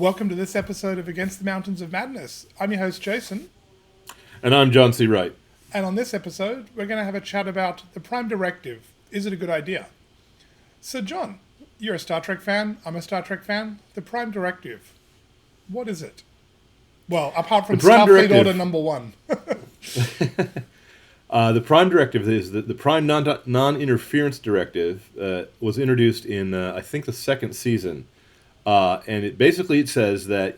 Welcome to this episode of Against the Mountains of Madness. I'm your host, Jason. And I'm John C. Wright. And on this episode, we're going to have a chat about the Prime Directive. Is it a good idea? So, John, you're a Star Trek fan. I'm a Star Trek fan. The Prime Directive. What is it? Well, apart from Starfleet Order number 1. The Prime Directive is the Prime Non-Interference Directive was introduced in, I think, the second season. And it says that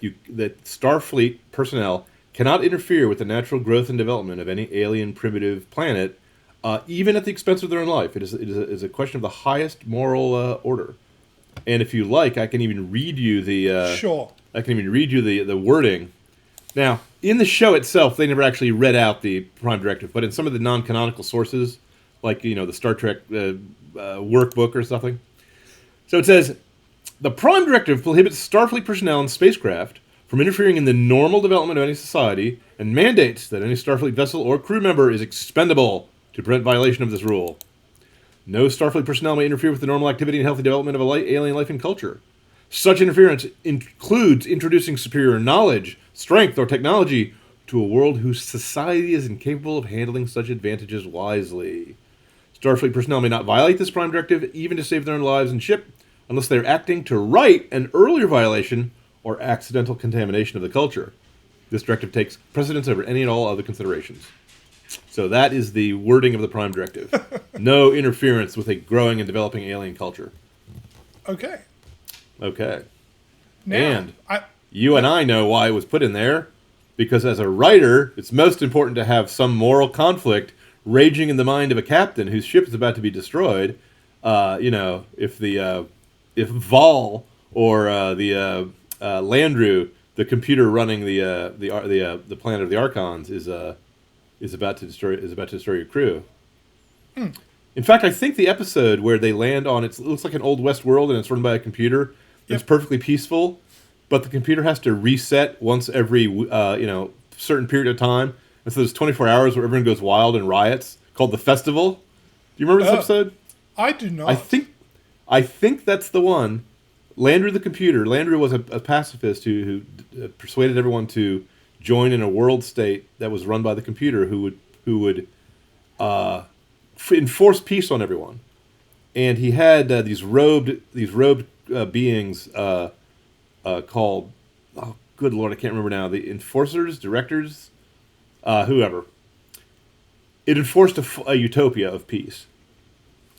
Starfleet personnel cannot interfere with the natural growth and development of any alien primitive planet, even at the expense of their own life. It is a question of the highest moral order. And if you like, I can even read you the Sure. I can even read you the wording. Now, in the show itself, they never actually read out the Prime Directive, but in some of the non-canonical sources, like the Star Trek workbook or something. So it says, the Prime Directive prohibits Starfleet personnel and spacecraft from interfering in the normal development of any society and mandates that any Starfleet vessel or crew member is expendable to prevent violation of this rule. No Starfleet personnel may interfere with the normal activity and healthy development of alien life and culture. Such interference includes introducing superior knowledge, strength, or technology to a world whose society is incapable of handling such advantages wisely. Starfleet personnel may not violate this Prime Directive, even to save their own lives and ship, unless they're acting to right an earlier violation or accidental contamination of the culture. This directive takes precedence over any and all other considerations. So that is the wording of the Prime Directive. No interference with a growing and developing alien culture. Okay. Now, and you and I know why it was put in there, because as a writer, it's most important to have some moral conflict raging in the mind of a captain whose ship is about to be destroyed. If Vol or the Landru, the computer running the planet of the Archons, is about to destroy your crew. In fact, I think the episode where they land on it looks like an old West world and it's run by a computer. It's perfectly peaceful, but the computer has to reset once every certain period of time, and so there's 24 hours where everyone goes wild and riots, called the Festival. Do you remember this episode? I do not. I think that's the one. Landru the computer. Landru was a pacifist who persuaded everyone to join in a world state that was run by the computer, who would enforce peace on everyone. And he had these robed beings called, oh good lord, I can't remember now. The enforcers, directors, whoever. It enforced a utopia of peace,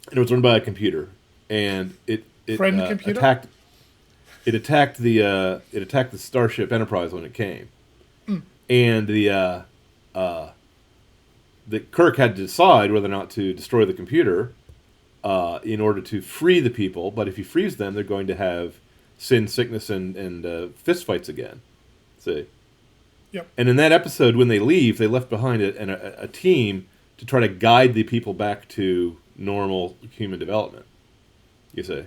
and it was run by a computer. And it attacked the Starship Enterprise when it came, and the Kirk had to decide whether or not to destroy the computer in order to free the people. But if he frees them, they're going to have sin, sickness, and fistfights again. See. Yep. And in that episode, when they leave, they left behind a team to try to guide the people back to normal human development. You see.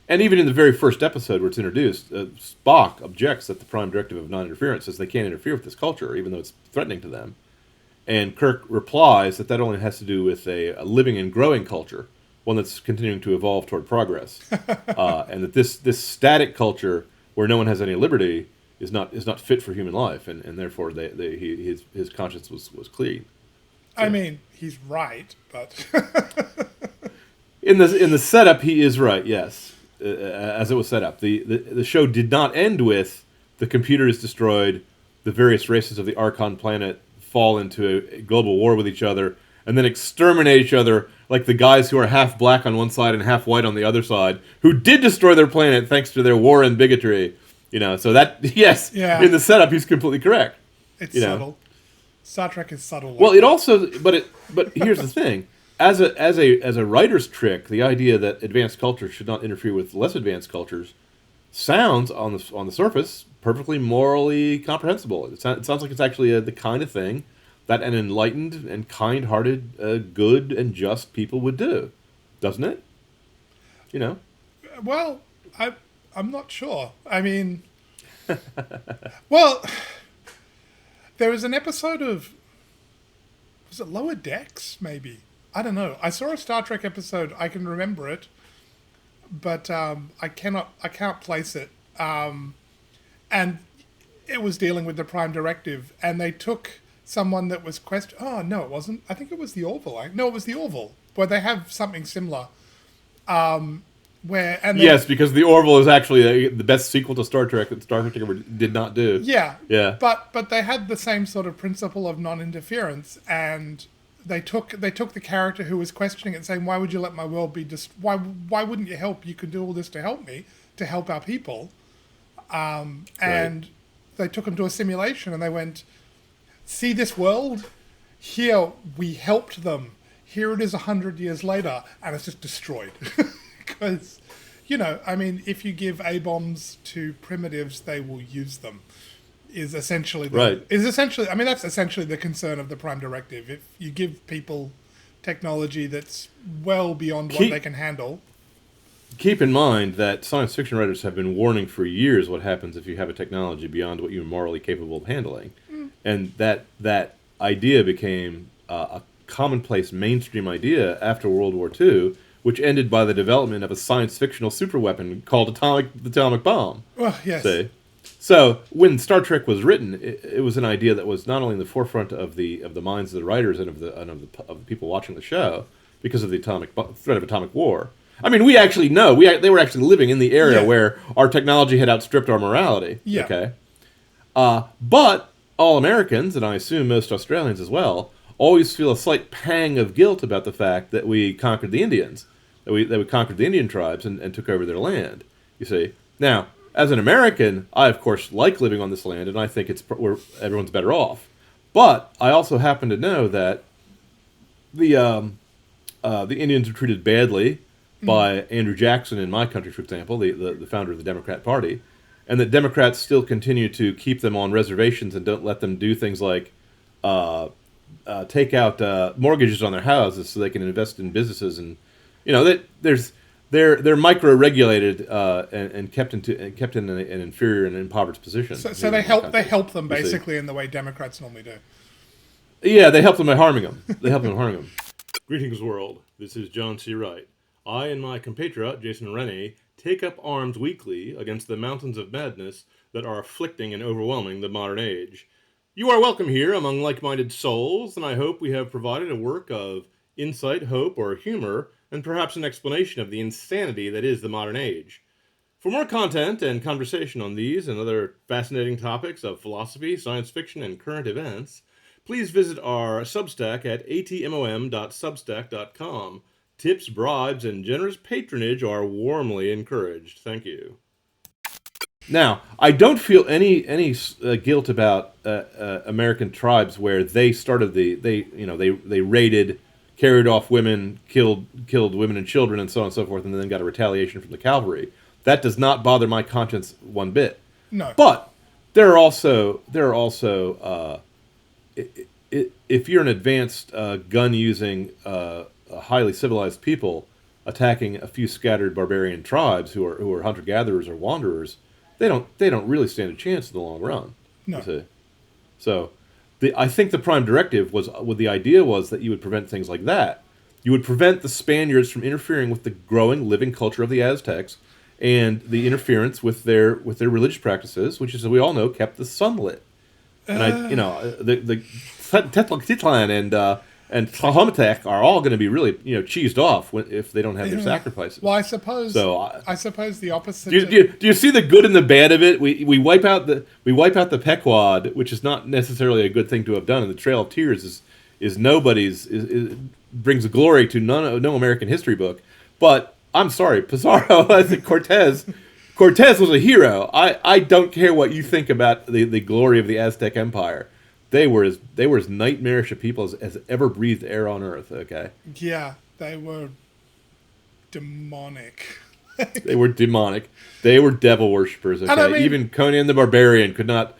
And even in the very first episode where it's introduced, Spock objects that the Prime Directive of non-interference says they can't interfere with this culture, even though it's threatening to them. And Kirk replies that only has to do with a living and growing culture, one that's continuing to evolve toward progress, and that this static culture where no one has any liberty is not fit for human life, and therefore his conscience was clean. So, I mean, he's right, but in the setup, he is right. Yes, as it was set up, the show did not end with the computer is destroyed, the various races of the Archon planet fall into a global war with each other, and then exterminate each other, like the guys who are half black on one side and half white on the other side, who did destroy their planet thanks to their war and bigotry. So that, yes, yeah. In the setup, he's completely correct. It's subtle. Star Trek is subtle. Well, it also, but here's the thing: as a writer's trick, the idea that advanced culture should not interfere with less advanced cultures sounds on the surface perfectly morally comprehensible. It sounds like it's actually the kind of thing that an enlightened and kind-hearted, good and just people would do, doesn't it? Well, I'm not sure. I mean, well, there was an episode of, was it Lower Decks, maybe? I don't know. I saw a Star Trek episode. I can remember it, but I can't place it. and it was dealing with the Prime Directive, and they took someone that was Oh no, it wasn't. I think it was the Orville. No, it was the Orville, where they have something similar. Where and Yes, because the Orville is actually the best sequel to Star Trek that Star Trek ever did not do. yeah, Yeah. but they had the same sort of principle of non-interference, and they took the character who was questioning it and saying, "Why would you let my world be why wouldn't you help? You could do all this to help me, to help our people." And Right. they took him to a simulation, and they went, "See this world? Here we helped them. Here it is 100 years later, and it's just destroyed." Because, I mean, if you give A-bombs to primitives, they will use them. Is essentially Right. I mean, that's essentially the concern of the Prime Directive. If you give people technology that's well beyond what they can handle. Keep in mind that science fiction writers have been warning for years what happens if you have a technology beyond what you're morally capable of handling, and that idea became a commonplace mainstream idea after World War II, which ended by the development of a science fictional superweapon called the atomic bomb. Well, yes. See? So when Star Trek was written, it was an idea that was not only in the forefront of the minds of the writers and of the people watching the show because of the threat of atomic war. I mean, we actually know they were actually living in the area where our technology had outstripped our morality. Yeah. Okay. But all Americans, and I assume most Australians as well, always feel a slight pang of guilt about the fact that we conquered the Indians, that we conquered the Indian tribes and took over their land. You see, now as an American, I of course like living on this land, and I think where everyone's better off. But I also happen to know that the Indians were treated badly by Andrew Jackson in my country, for example, the founder of the Democrat Party, and that Democrats still continue to keep them on reservations and don't let them do things like take out mortgages on their houses so they can invest in businesses, and they're micro regulated and kept in an inferior and impoverished position. So they help them basically in the way Democrats normally do. Yeah, they help them by harming them. Greetings, world. This is John C. Wright. I and my compatriot, Jason Rennie, take up arms weekly against the mountains of madness that are afflicting and overwhelming the modern age. You are welcome here among like-minded souls, and I hope we have provided a work of insight, hope, or humor, and perhaps an explanation of the insanity that is the modern age. For more content and conversation on these and other fascinating topics of philosophy, science fiction, and current events, please visit our Substack at atmom.substack.com. Tips, bribes, and generous patronage are warmly encouraged. Thank you. Now, I don't feel any guilt about American tribes where they started they raided, carried off women, killed women and children, and so on and so forth, and then got a retaliation from the cavalry. That does not bother my conscience one bit. No. But there are also if you're an advanced gun-using, highly civilized people attacking a few scattered barbarian tribes who are hunter-gatherers or wanderers, they don't really stand a chance in the long run. No. So, I think the Prime Directive the idea was that you would prevent things like that. You would prevent the Spaniards from interfering with the growing living culture of the Aztecs and the interference with their religious practices, which, as we all know, kept the sun lit. And the Tenochtitlan and Tlahuametec are all going to be really cheesed off if they don't have their sacrifices. Well, I suppose the opposite. Do you see the good and the bad of it? We wipe out the Pequod, which is not necessarily a good thing to have done, and the Trail of Tears is nobody's brings glory to no American history book. But I'm sorry, Pizarro, I think Cortez was a hero. I don't care what you think about the glory of the Aztec Empire. They were as nightmarish a people as ever breathed air on Earth. Okay. Yeah, they were demonic. They were demonic. They were devil worshippers. Okay. And I mean, even Conan the Barbarian could not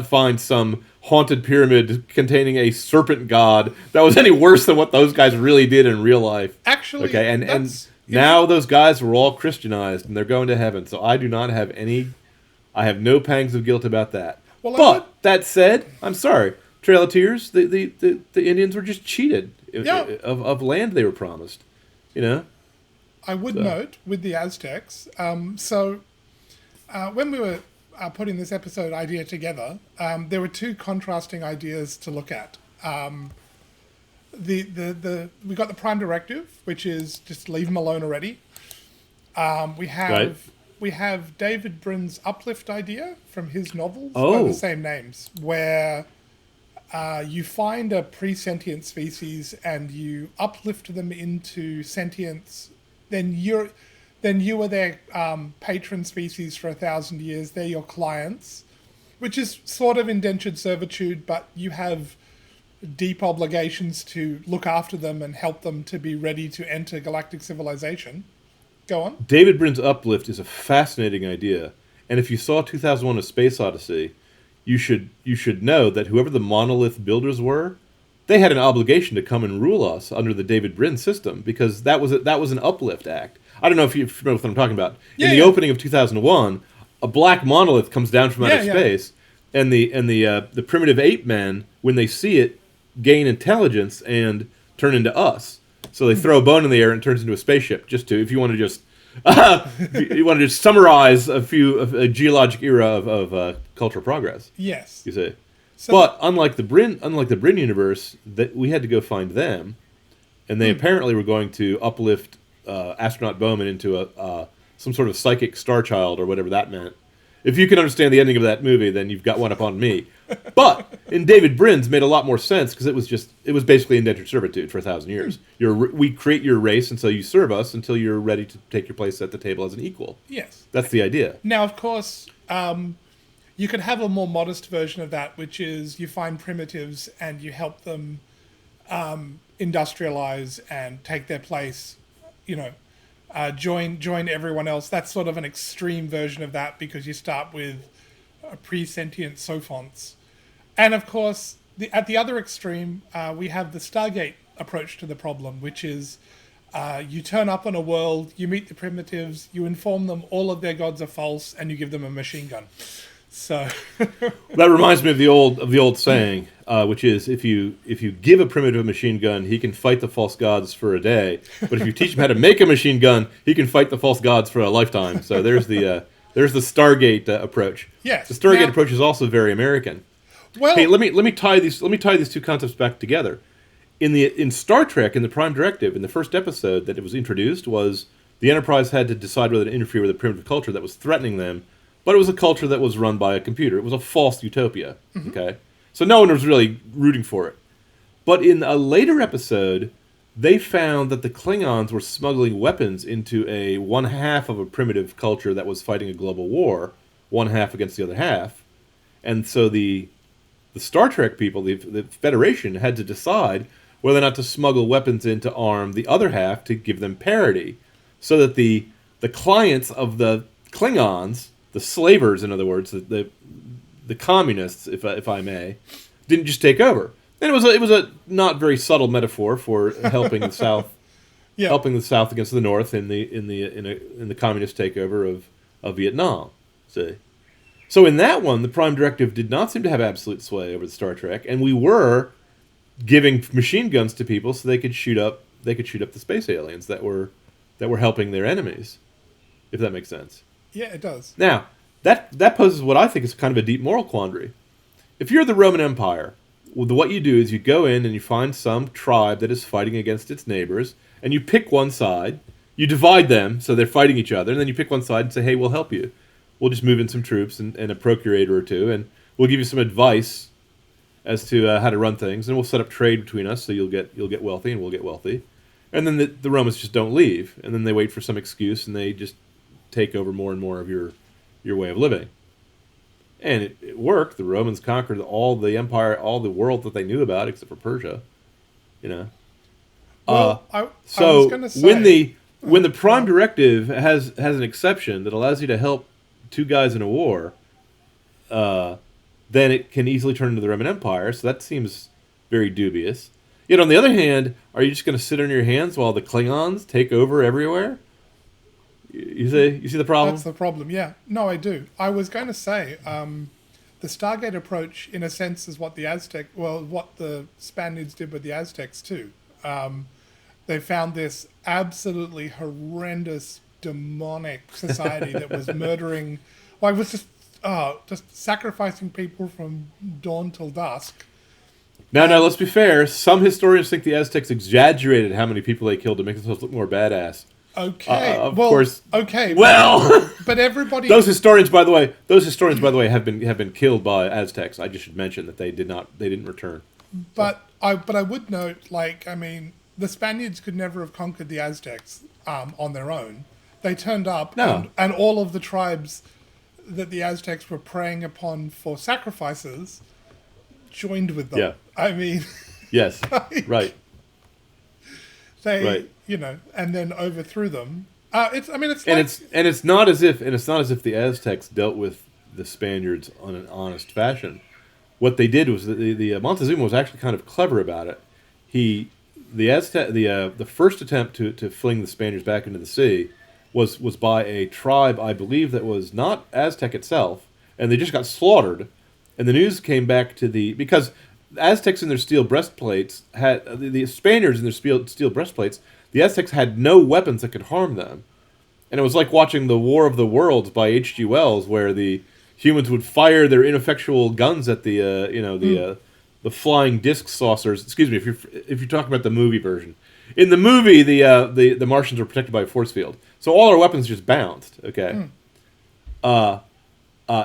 find some haunted pyramid containing a serpent god that was any worse than what those guys really did in real life. Actually, okay, and now those guys were all Christianized and they're going to heaven. So I have no pangs of guilt about that. Well, but that said, I'm sorry. Trail of Tears, the Indians were just cheated of land they were promised. I would note with the Aztecs. So when we were putting this episode idea together, there were two contrasting ideas to look at. We got the Prime Directive, which is just leave them alone already. We have Right. we have David Brin's uplift idea from his novels by Oh. the same names, where you find a pre-sentient species and you uplift them into sentience. Then you are their patron species for 1,000 years. They're your clients, which is sort of indentured servitude, but you have deep obligations to look after them and help them to be ready to enter galactic civilization. Go on. David Brin's uplift is a fascinating idea, and if you saw 2001: A Space Odyssey, you should know that whoever the monolith builders were, they had an obligation to come and rule us under the David Brin system, because that was an uplift act. I don't know if you know what I'm talking about. Yeah, In the yeah. opening of 2001, a black monolith comes down from outer Yeah, yeah. space, and the primitive ape men, when they see it, gain intelligence and turn into us. So they throw a bone in the air and it turns into a spaceship. Just to, if you want to just, you want to just summarize a geologic era of cultural progress. Yes. You see, So but unlike the Brin universe, that we had to go find them, and they apparently were going to uplift astronaut Bowman into some sort of psychic star child or whatever that meant. If you can understand the ending of that movie, then you've got one up on me. But in David Brin's made a lot more sense, because it was basically indentured servitude for 1,000 years. We create your race, and so you serve us until you're ready to take your place at the table as an equal. yes. That's the idea. Now, of course, you could have a more modest version of that, which is you find primitives and you help them industrialize and take their place. You know, join everyone else. That's sort of an extreme version of that, because you start with pre-sentient sophonts. And of course, at the other extreme, we have the Stargate approach to the problem, which is you turn up on a world, you meet the primitives, you inform them all of their gods are false, and you give them a machine gun. So That reminds me of the old saying, which is if you give a primitive a machine gun, he can fight the false gods for a day. But if you teach him how to make a machine gun, he can fight the false gods for a lifetime. So there's the Stargate approach. Yes. The Stargate Now- approach is also very American. well, Hey, let me tie these two concepts back together. In Star Trek, in the Prime Directive, in the first episode that it was introduced, was the Enterprise had to decide whether to interfere with a primitive culture that was threatening them, but it was a culture that was run by a computer. It was a false utopia. Okay, so no one was really rooting for it. But in a later episode, they found that the Klingons were smuggling weapons into one half of a primitive culture that was fighting a global war, one half against the other half, and so the Star Trek people, the Federation, had to decide whether or not to smuggle weapons in to arm the other half to give them parity, so that the clients of the Klingons, the slavers, in other words, the communists, if I may, didn't just take over. And it was a not very subtle metaphor for helping the South, yeah. helping the South against the North in the communist takeover of Vietnam. See. So in that one, the Prime Directive did not seem to have absolute sway over the Star Trek, and we were giving machine guns to people so they could shoot up the space aliens that were helping their enemies, if that makes sense. Yeah, it does. Now, that poses what I think is kind of a deep moral quandary. If you're the Roman Empire, what you do is you go in and you find some tribe that is fighting against its neighbors, and you pick one side, you divide them so they're fighting each other, and then you pick one side and say, hey, we'll help you. We'll just move in some troops and a procurator or two, and we'll give you some advice as to how to run things, and we'll set up trade between us so you'll get wealthy and we'll get wealthy. And then the Romans just don't leave, and then they wait for some excuse and they just take over more and more of your way of living. And it worked. The Romans conquered all the empire, all the world that they knew about, except for Persia. You know. Well, I So was going to say, when the Prime Directive has an exception that allows you to help two guys in a war, then it can easily turn into the Roman Empire. So that seems very dubious. Yet on the other hand, are you just going to sit on your hands while the Klingons take over everywhere? You see the problem? that's the problem. Yeah. No, I do. I was going to say, the Stargate approach, in a sense, is what what the Spaniards did with the Aztecs too. They found this absolutely horrendous, demonic society that was murdering Like, was just sacrificing people from dawn till dusk. Now, let's be fair. Some historians think the Aztecs exaggerated how many people they killed to make themselves look more badass. Okay, Of course. Okay, Well, but everybody. those historians, by the way, have been killed by Aztecs. I just should mention that they didn't return. But I would note, like, I mean, the Spaniards could never have conquered the Aztecs on their own. They turned up, No. and all of the tribes that the Aztecs were preying upon for sacrifices joined with them. Yeah. I mean, Yes, like, right. they, Right. and then overthrew them. It's not as if the Aztecs dealt with the Spaniards on an honest fashion. What they did was the Montezuma was actually kind of clever about it. The first attempt to fling the Spaniards back into the sea was by a tribe, I believe, that was not Aztec itself, and they just got slaughtered. And the news came back because Aztecs in their steel breastplates had the Spaniards in their steel breastplates. The Aztecs had no weapons that could harm them, and it was like watching the War of the Worlds by H.G. Wells, where the humans would fire their ineffectual guns at the flying disc saucers. Excuse me, if you're talking about the movie version. In the movie, the Martians were protected by a force field, so all our weapons just bounced. Okay.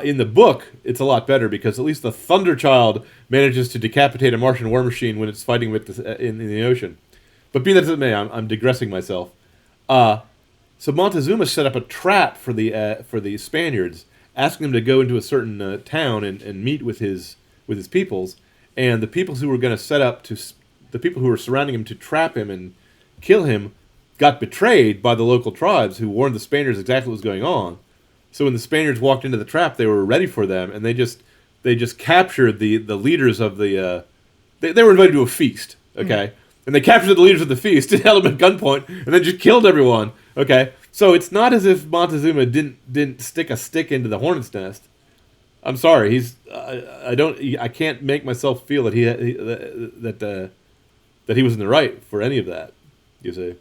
In the book, it's a lot better because at least the Thunderchild manages to decapitate a Martian war machine when it's fighting with in the ocean. But be that as it may, I'm digressing myself. So Montezuma set up a trap for the Spaniards, asking them to go into a certain town and meet with his peoples, and the peoples who were going to the people who were surrounding him to trap him and kill him got betrayed by the local tribes who warned the Spaniards exactly what was going on. So when the Spaniards walked into the trap, they were ready for them, and they just captured the leaders of the. They were invited to a feast, okay, and they captured the leaders of the feast and held them at gunpoint, and then just killed everyone, okay. So it's not as if Montezuma didn't stick a stick into the hornet's nest. I'm sorry, I can't make myself feel that that he was in the right for any of that. You see,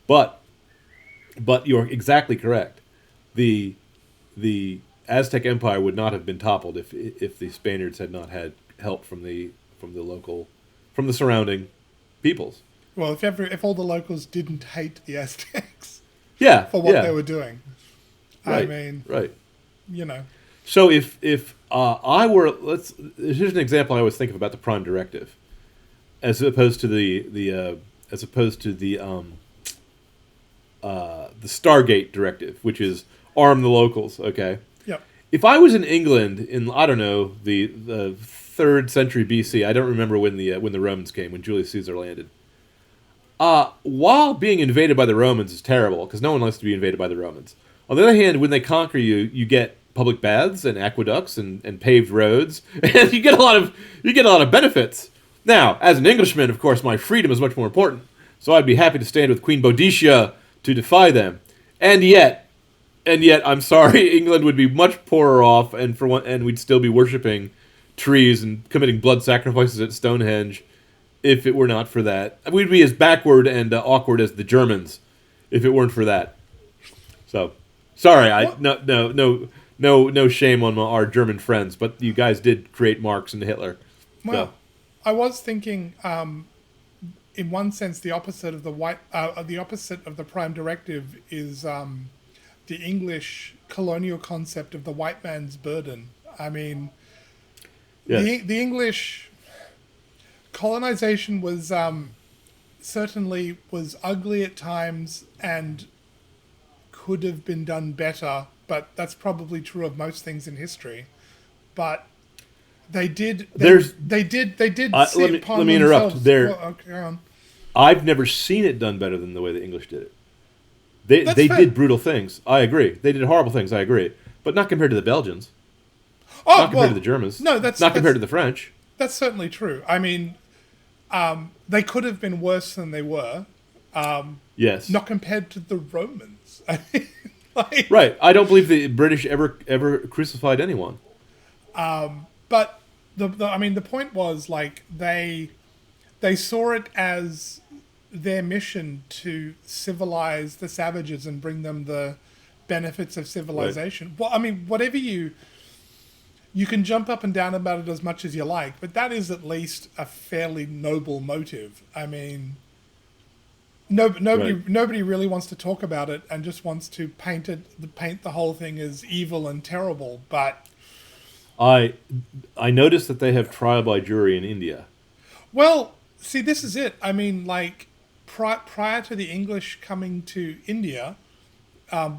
But you're exactly correct. The Aztec Empire would not have been toppled if the Spaniards had not had help from the surrounding peoples. Well, if all the locals didn't hate the Aztecs, for what they were doing, right, I mean, right. So if I were here's an example I always think of about the Prime Directive, as opposed to the Stargate Directive, which is arm the locals. Okay. Yep. If I was in England in I don't know the 3rd century BC, I don't remember when the Romans came, when Julius Caesar landed. While being invaded by the Romans is terrible because no one likes to be invaded by the Romans. On the other hand, when they conquer you, you get public baths and aqueducts and paved roads, and you get a lot of benefits. Now, as an Englishman, of course, my freedom is much more important. So I'd be happy to stand with Queen Boadicea to defy them. And yet, I'm sorry, England would be much poorer off, and we'd still be worshiping trees and committing blood sacrifices at Stonehenge if it were not for that. We'd be as backward and awkward as the Germans if it weren't for that. So, sorry, no shame on our German friends, but you guys did create Marx and Hitler. Well, So. I was thinking, in one sense, the opposite of the Prime Directive is the English colonial concept of the white man's burden. I mean, Yes. the English colonization was certainly was ugly at times and could have been done better, but that's probably true of most things in history. But they did see it upon let me interrupt. themselves. Okay, on. I've never seen it done better than the way the English did it. That's They fair. did brutal things. I agree. They did horrible things. I agree. But not compared to the Belgians. Oh, Not compared to the Germans. No, that's not compared to the French. That's certainly true. I mean, they could have been worse than they were. Yes. Not compared to the Romans. I mean, like, Right. I don't believe the British ever crucified anyone. but the point was, like, they saw it as their mission to civilize the savages and bring them the benefits of civilization. Right. Well, I mean, whatever you can jump up and down about it as much as you like, but that is at least a fairly noble motive. I mean, nobody really wants to talk about it and just wants to paint the whole thing as evil and terrible. But I noticed that they have trial by jury in India. Well, see, this is it. I mean, like prior to the English coming to India,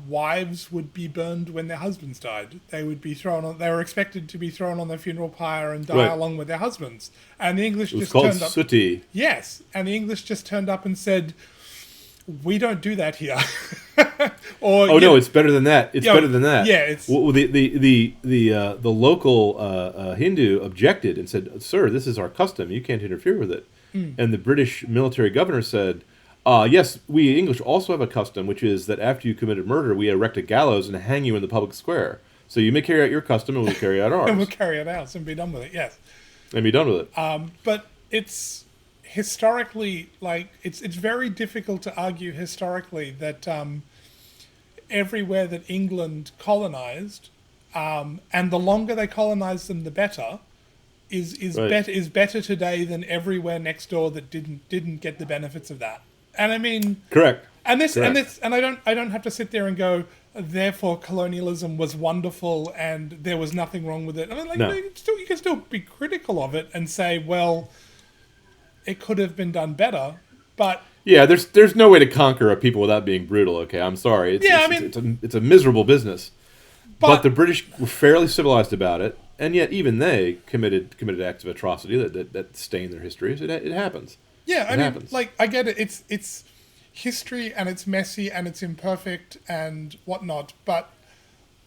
wives would be burned when their husbands died. They would be They were expected to be thrown on the funeral pyre and die along with their husbands. And the English just turned up. Sooty. Yes, and the English just turned up and said, "We don't do that here." No, it's better than that. It's better than that. Yeah, it's the local Hindu objected and said, "Sir, this is our custom. You can't interfere with it." And the British military governor said, "Yes, we English also have a custom, which is that after you committed murder, we erect a gallows and hang you in the public square. So you may carry out your custom, and we'll carry out ours. And we'll carry it out and be done with it." Yes, and be done with it. But it's historically, like, it's very difficult to argue historically that everywhere that England colonized, and the longer they colonized them, the better, is better today than everywhere next door that didn't get the benefits of that. And I mean, correct. And I don't have to sit there and go, therefore colonialism was wonderful and there was nothing wrong with it. I mean, like, no. you can still be critical of it and say, well, it could have been done better, but yeah, there's no way to conquer a people without being brutal. Okay, I'm sorry. It's a miserable business. But the British were fairly civilized about it, and yet even they committed acts of atrocity that stain their histories. It happens. Yeah, I mean, like, I get it. It's history, and it's messy, and it's imperfect, and whatnot. But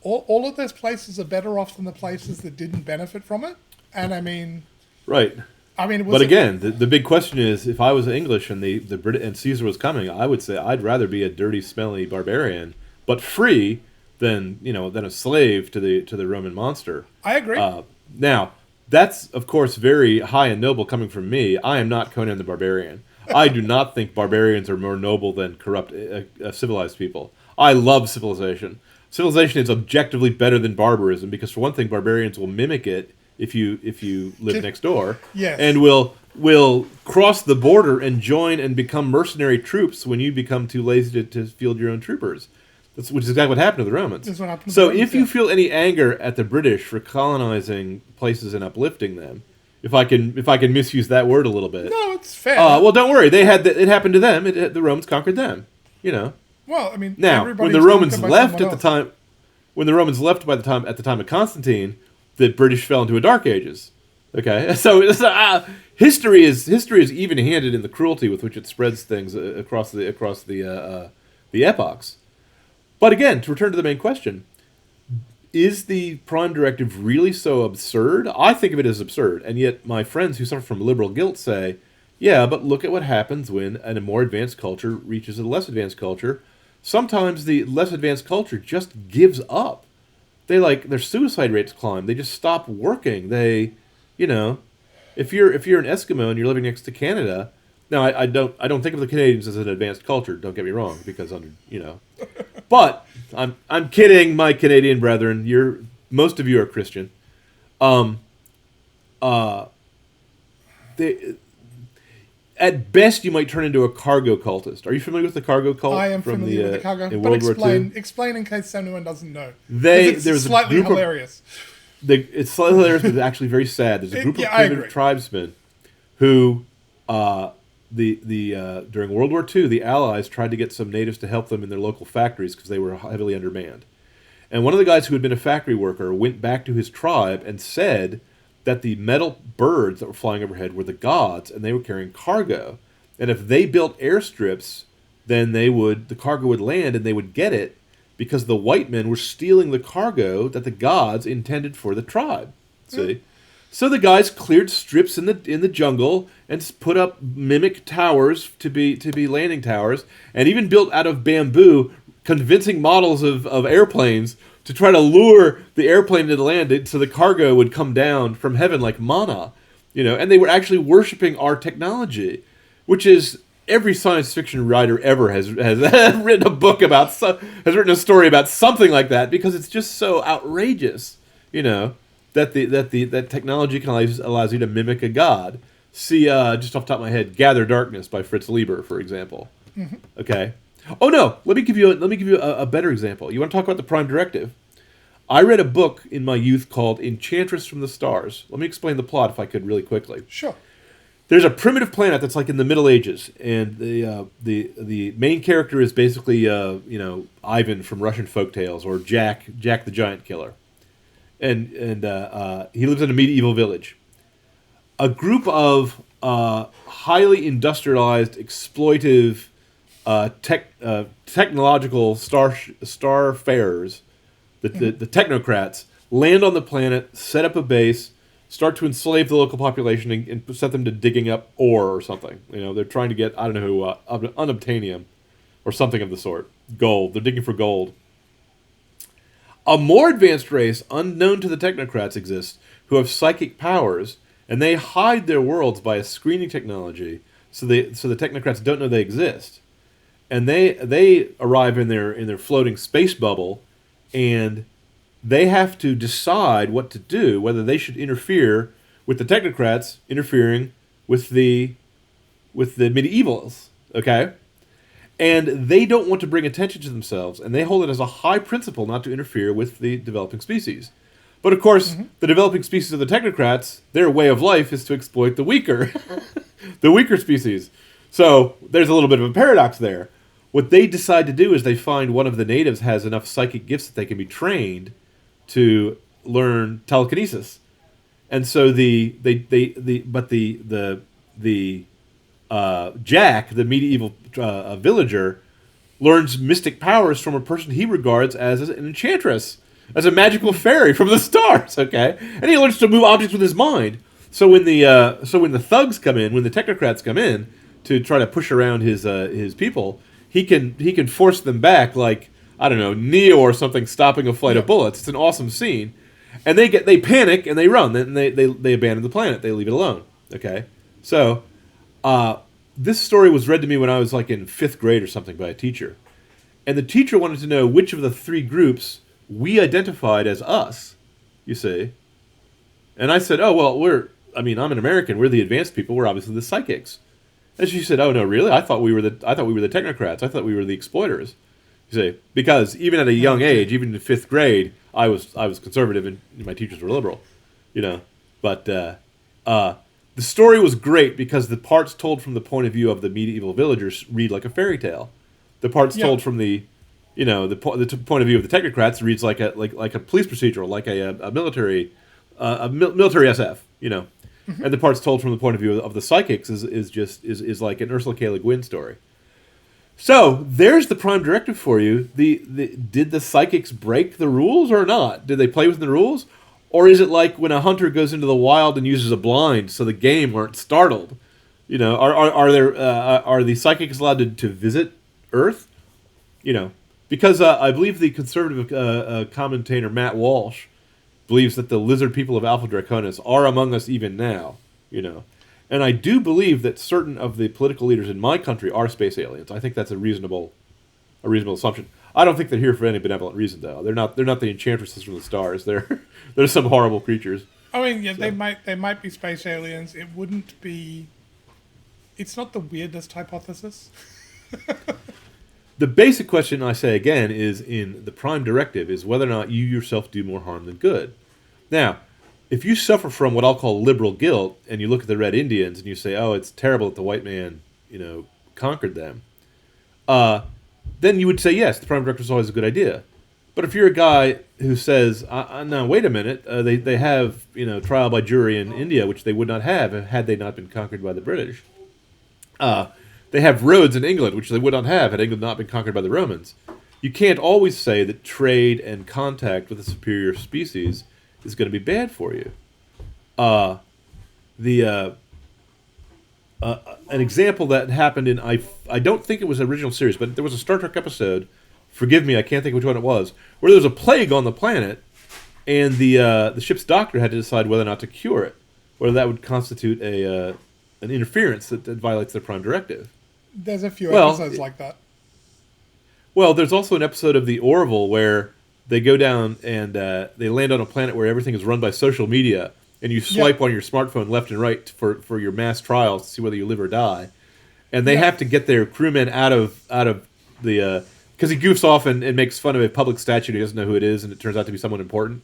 all of those places are better off than the places that didn't benefit from it. And I mean, right. I mean, but again, the big question is, if I was English and the Brit and Caesar was coming, I would say I'd rather be a dirty, smelly barbarian, but free, than a slave to the Roman monster. I agree. Now, that's of course very high and noble coming from me. I am not Conan the Barbarian. I do not think barbarians are more noble than corrupt, civilized people. I love civilization. Civilization is objectively better than barbarism because, for one thing, barbarians will mimic it if you live next door, yes, and will cross the border and join and become mercenary troops when you become too lazy to field your own troopers. Which is exactly what happened to the Romans. That's what happened to so the Romans, if you feel any anger at the British for colonizing places and uplifting them, if I can misuse that word a little bit, no, it's fair. Well, don't worry. It happened to them. The Romans conquered them. Well, I mean, now when the Romans left at the time at the time of Constantine, the British fell into a Dark Ages. Okay, so history is even-handed in the cruelty with which it spreads things across the epochs. But again, to return to the main question, is the Prime Directive really so absurd? I think of it as absurd, and yet my friends who suffer from liberal guilt say, yeah, but look at what happens when a more advanced culture reaches a less advanced culture. Sometimes the less advanced culture just gives up. Their suicide rates climb. They just stop working. If you're an Eskimo and you're living next to Canada, now I don't think of the Canadians as an advanced culture. Don't get me wrong, because but I'm kidding, my Canadian brethren. Most of you are Christian. At best, you might turn into a cargo cultist. Are you familiar with the cargo cult? I am familiar with the cargo. In World War II? Explain in case anyone doesn't know. There's slightly hilarious. It's slightly hilarious, but it's actually very sad. There's a group of primitive tribesmen who, during World War II, the Allies tried to get some natives to help them in their local factories because they were heavily undermanned. And one of the guys who had been a factory worker went back to his tribe and said that the metal birds that were flying overhead were the gods, and they were carrying cargo. And if they built airstrips, then the cargo would land and they would get it because the white men were stealing the cargo that the gods intended for the tribe. See? So the guys cleared strips in the jungle and put up mimic towers to be landing towers, and even built out of bamboo convincing models of airplanes to try to lure the airplane to the land so the cargo would come down from heaven like manna, and they were actually worshiping our technology, which is every science fiction writer ever has written a book about has written a story about something like that, because it's just so outrageous, that technology can allows you to mimic a god. See, just off the top of my head, Gather Darkness by Fritz Leiber, for example. Okay. Oh no, let me give you a better example. You want to talk about the Prime Directive? I read a book in my youth called Enchantress from the Stars. Let me explain the plot if I could really quickly. Sure. There's a primitive planet that's like in the Middle Ages, and the main character is basically Ivan from Russian folktales, or Jack the Giant Killer, and he lives in a medieval village. A group of highly industrialized, exploitive, technological starfarers, the technocrats, land on the planet, set up a base, start to enslave the local population, and set them to digging up ore or something. They're trying to get, I don't know who, unobtainium or something of the sort. Gold. They're digging for gold. A more advanced race, unknown to the technocrats, exists, who have psychic powers, and they hide their worlds by a screening technology, so the technocrats don't know they exist. And they arrive in their floating space bubble, and they have to decide what to do, whether they should interfere with the technocrats interfering with the medievals, okay? And they don't want to bring attention to themselves, and they hold it as a high principle not to interfere with the developing species. But of course, the developing species of the technocrats, their way of life is to exploit the weaker, the weaker species. So there's a little bit of a paradox there. What they decide to do is they find one of the natives has enough psychic gifts that they can be trained to learn telekinesis, and so Jack, the medieval villager, learns mystic powers from a person he regards as an enchantress, as a magical fairy from the stars. Okay, and he learns to move objects with his mind. So when the thugs come in, when the technocrats come in to try to push around his people, he can force them back, like, I don't know, Neo or something stopping a flight of bullets. It's an awesome scene. And they panic and they run. And they abandon the planet. They leave it alone. Okay? So, this story was read to me when I was like in 5th grade or something by a teacher. And the teacher wanted to know which of the 3 groups we identified as us, you see. And I said, oh, well, I'm an American. We're the advanced people. We're obviously the psychics. And she said, oh, no, really? I thought we were the technocrats. I thought we were the exploiters. You see, because even at a young age, even in 5th grade, I was conservative and my teachers were liberal, But the story was great because the parts told from the point of view of the medieval villagers read like a fairy tale. The parts told from the point of view of the technocrats reads like a police procedural, like a military SF, And the parts told from the point of view of the psychics is like an Ursula K. Le Guin story. So there's the Prime Directive for you. Did the psychics break the rules or not? Did they play within the rules, or is it like when a hunter goes into the wild and uses a blind so the game aren't startled? Are the psychics allowed to visit Earth? Because I believe the conservative commentator Matt Walsh believes that the lizard people of Alpha Draconis are among us even now. And I do believe that certain of the political leaders in my country are space aliens. I think that's a reasonable assumption. I don't think they're here for any benevolent reason, though. They're not the enchantresses from the stars. They're some horrible creatures. So. They might be space aliens. It wouldn't be. It's not the weirdest hypothesis. The basic question, I say again, is in the Prime Directive is whether or not you yourself do more harm than good. Now, if you suffer from what I'll call liberal guilt, and you look at the Red Indians and you say, "Oh, it's terrible that the white man, conquered them," then you would say, "Yes, the Prime Directive is always a good idea." But if you're a guy who says, "No, wait a minute, they have trial by jury in India, which they would not have had they not been conquered by the British. They have roads in England, which they would not have had England not been conquered by the Romans." You can't always say that trade and contact with a superior species is going to be bad for you. An example that happened in I don't think it was an original series, but there was a Star Trek episode. Forgive me, I can't think which one it was, where there was a plague on the planet, and the ship's doctor had to decide whether or not to cure it, whether that would constitute an interference that violates the Prime Directive. There's a few Well, episodes like that. Well, there's also an episode of The Orville where they go down and they land on a planet where everything is run by social media, and you swipe on your smartphone left and right for your mass trials to see whether you live or die. And they have to get their crewmen out of the because he goofs off and makes fun of a public statue. He doesn't know who it is, and it turns out to be someone important.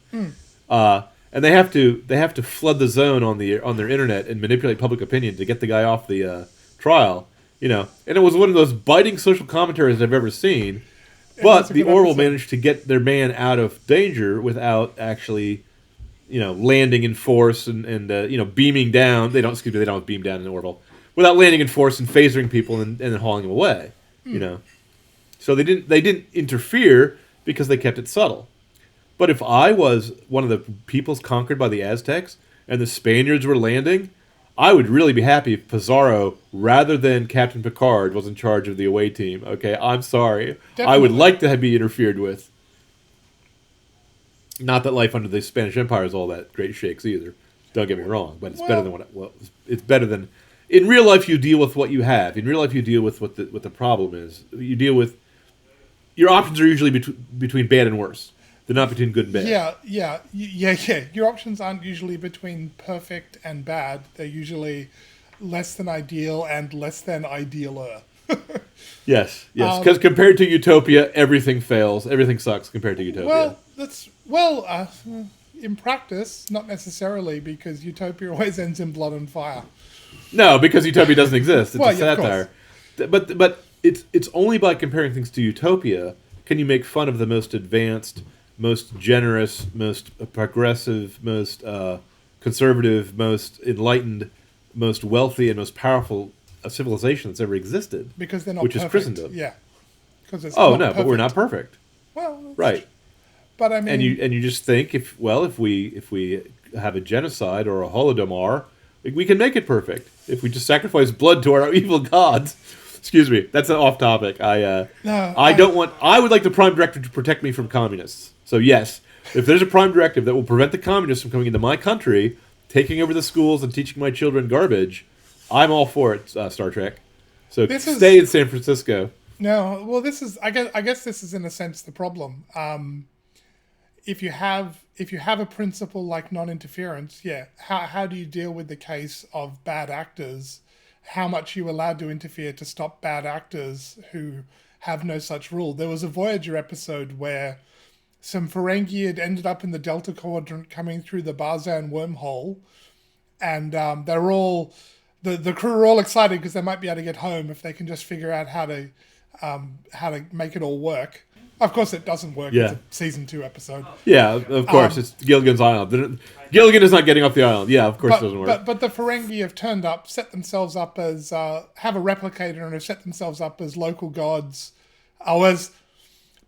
And they have to flood the zone on their internet and manipulate public opinion to get the guy off the trial. You know, and it was one of those biting social commentaries I've ever seen. But the Orville managed to get their man out of danger without actually, landing in force and beaming down. They don't beam down in the Orville without landing in force and phasering people and then hauling them away. So they didn't interfere because they kept it subtle. But if I was one of the peoples conquered by the Aztecs and the Spaniards were landing, I would really be happy if Pizarro, rather than Captain Picard, was in charge of the away team. Okay, I'm sorry. Definitely. I would like to be interfered with. Not that life under the Spanish Empire is all that great shakes either. Don't get me wrong, but it's better than it's better than. In real life, you deal with what you have. In real life, you deal with what the problem is. You deal with your options are usually between bad and worse. They're not between good and bad. Yeah. Your options aren't usually between perfect and bad. They're usually less than ideal and less than idealer. Yes. Because compared to Utopia, everything fails. Everything sucks compared to Utopia. In practice, not necessarily, because Utopia always ends in blood and fire. No, because Utopia doesn't exist. It's a satire. Of course. But it's only by comparing things to Utopia can you make fun of the most advanced, most generous, most progressive, most conservative, most enlightened, most wealthy, and most powerful civilization that's ever existed. Because they're not which perfect. is Christendom. Yeah. It's but we're not perfect. Well, right. But I mean, and you just think if we have a genocide or a holodomor, we can make it perfect if we just sacrifice blood to our evil gods. Excuse me, that's an off topic. I would like the Prime Directive to protect me from communists. So yes, if there's a Prime Directive that will prevent the communists from coming into my country, taking over the schools and teaching my children garbage, I'm all for it. Star Trek. So stay in San Francisco. No, well, I guess this is in a sense the problem. If you have a principle like non-interference, how do you deal with the case of bad actors? How much are you allowed to interfere to stop bad actors who have no such rule? There was a Voyager episode where some Ferengi had ended up in the Delta Quadrant coming through the Barzan wormhole, and they were all the crew were all excited because they might be able to get home if they can just figure out how to make it all work. Of course, it doesn't work. Yeah. It's a season 2 episode. Yeah, of course. It's Gilligan's Island. Gilligan is not getting off the island. Yeah, of course it doesn't work. But the Ferengi have turned up, set themselves up as, have a replicator and have set themselves up as local gods, or as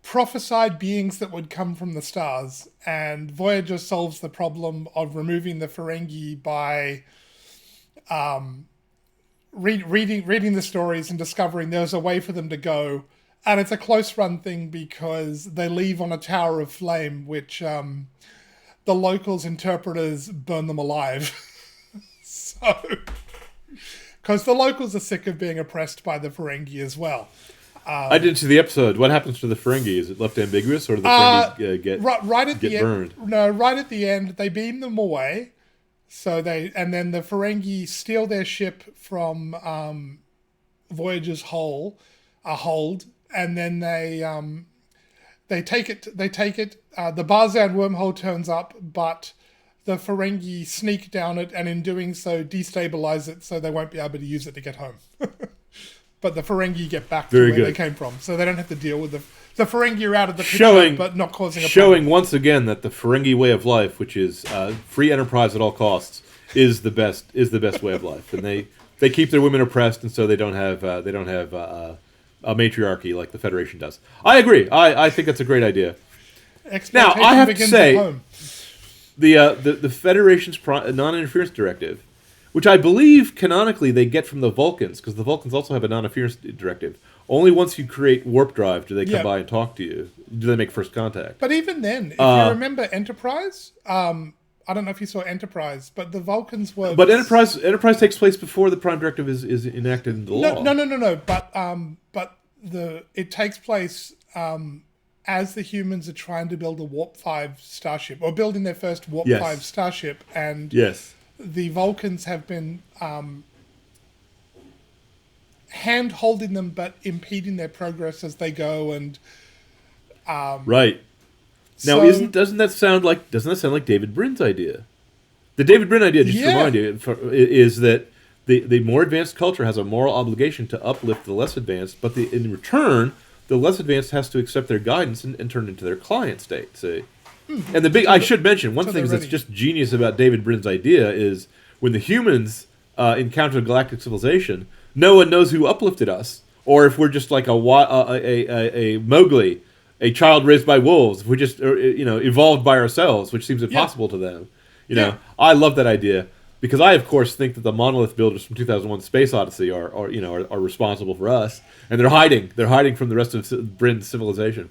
prophesied beings that would come from the stars. And Voyager solves the problem of removing the Ferengi by reading the stories and discovering there's a way for them to go. And it's a close run thing because they leave on a tower of flame, which the locals' interpreters burn them alive. Because the locals are sick of being oppressed by the Ferengi as well. I didn't see the episode. What happens to the Ferengi? Is it left ambiguous, or do the Ferengi get burned? No, right at the end, they beam them away. And then the Ferengi steal their ship from Voyager's hold, and then they take it. The Barzan wormhole turns up, but the Ferengi sneak down it, and in doing so, destabilize it, so they won't be able to use it to get home. But the Ferengi get back to where they came from, so they don't have to deal with the Ferengi are out of the picture, but not causing a problem. Showing once again that the Ferengi way of life, which is free enterprise at all costs, is the best way of life, and they keep their women oppressed, and so they don't have a matriarchy like the Federation does. I agree. I think that's a great idea. Now, I have to say, the Federation's non-interference directive, which I believe canonically they get from the Vulcans, because the Vulcans also have a non-interference directive. Only once you create warp drive do they come by and talk to you. Do they make first contact? But even then, if you remember Enterprise, I don't know if you saw Enterprise, but the Vulcans were. But Enterprise takes place before the Prime Directive is enacted into law. No. But it takes place as the humans are trying to build a Warp 5 starship, or building their first Warp 5 starship, and yes, the Vulcans have been hand-holding them, but impeding their progress as they go, and right. Now, doesn't that sound like David Brin's idea? The David Brin idea, just to remind you, is that the more advanced culture has a moral obligation to uplift the less advanced, but in return, the less advanced has to accept their guidance and turn it into their client state. See, and I should mention one thing that's just genius about David Brin's idea is when the humans encounter galactic civilization, no one knows who uplifted us, or if we're just like a Mowgli, a child raised by wolves. If we just evolved by ourselves, which seems impossible to them. I love that idea because I, of course, think that the monolith builders from 2001: Space Odyssey are responsible for us, and they're hiding from the rest of Brin's civilization.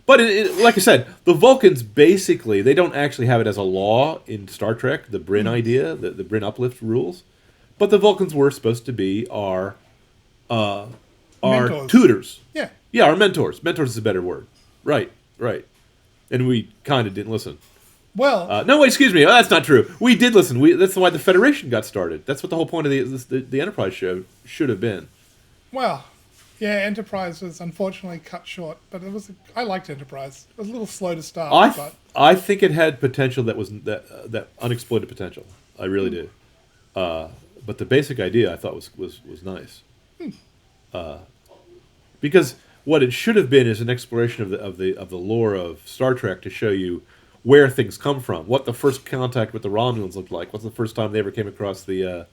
But like I said, the Vulcans basically they don't actually have it as a law in Star Trek. The Brin idea, the Brin uplift rules, but the Vulcans were supposed to be our tutors. Yeah, our mentors. Mentors is a better word. Right. And we kind of didn't listen. Well, no, wait, excuse me. That's not true. We did listen. That's why the Federation got started. That's what the whole point of the Enterprise show should have been. Well, yeah, Enterprise was unfortunately cut short, but I liked Enterprise. It was a little slow to start. I think it had potential that unexploited potential. I really do. But the basic idea I thought was nice. Because what it should have been is an exploration of the lore of Star Trek to show you where things come from, what the first contact with the Romulans looked like, what's the first time they ever came across the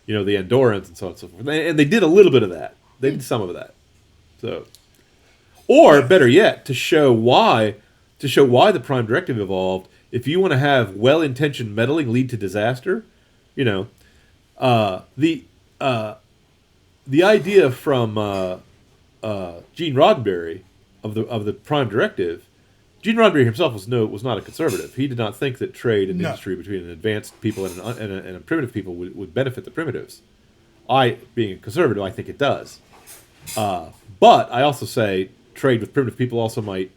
Andorrans and so on and so forth. And they did a little bit of that. They did some of that. So, or better yet, to show why the Prime Directive evolved. If you want to have well-intentioned meddling lead to disaster, the idea from Gene Roddenberry of the Prime Directive. Gene Roddenberry himself was not a conservative. He did not think that trade and industry between an advanced people and a primitive people would benefit the primitives. Being a conservative, I think it does. But I also say trade with primitive people also might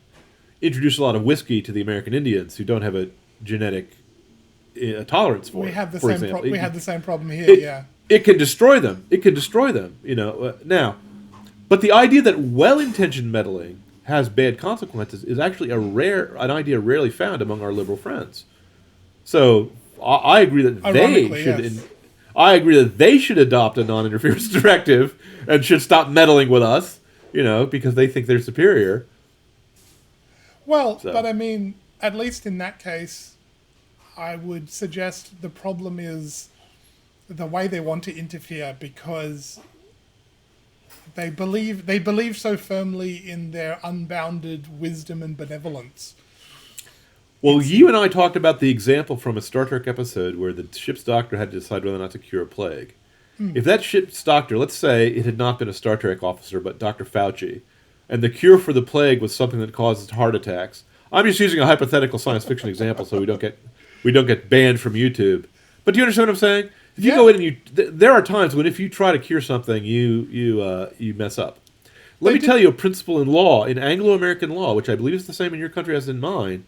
introduce a lot of whiskey to the American Indians who don't have a genetic tolerance for it. We have the same problem here. It can destroy them. Now, but the idea that well-intentioned meddling has bad consequences is actually an idea rarely found among our liberal friends. So I agree that they should adopt a non-interference directive and should stop meddling with us, because they think they're superior. Well, but I mean, at least in that case, I would suggest the problem is the way they want to interfere because they believe so firmly in their unbounded wisdom and benevolence. Well, you and I talked about the example from a Star Trek episode where the ship's doctor had to decide whether or not to cure a plague. If that ship's doctor, let's say it had not been a Star Trek officer, but Dr. Fauci, and the cure for the plague was something that causes heart attacks. I'm just using a hypothetical science fiction example so we don't get banned from YouTube. But do you understand what I'm saying? If you go in and there are times when if you try to cure something, you mess up. Let me tell you a principle in law, in Anglo-American law, which I believe is the same in your country as in mine.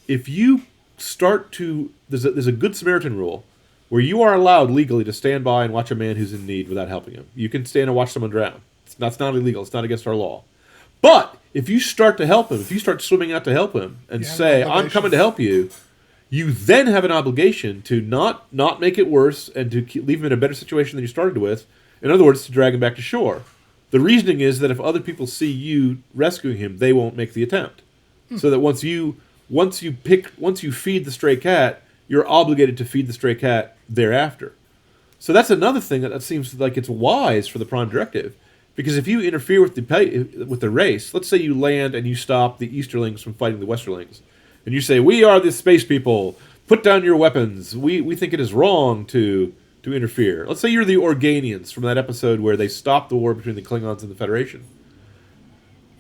If you start to, there's a Good Samaritan rule, where you are allowed legally to stand by and watch a man who's in need without helping him. You can stand and watch someone drown. That's not illegal. It's not against our law. But if you start to help him, if you start swimming out to help him and say, I'm coming to help you, you then have an obligation to not make it worse and to leave him in a better situation than you started with. In other words, to drag him back to shore. The reasoning is that if other people see you rescuing him, they won't make the attempt. So that once you feed the stray cat, you're obligated to feed the stray cat thereafter. So that's another thing that seems like it's wise for the Prime Directive. Because if you interfere with the race, let's say you land and you stop the Easterlings from fighting the Westerlings, and you say, we are the space people, put down your weapons, we think it is wrong to interfere. Let's say you're the Organians from that episode where they stopped the war between the Klingons and the Federation.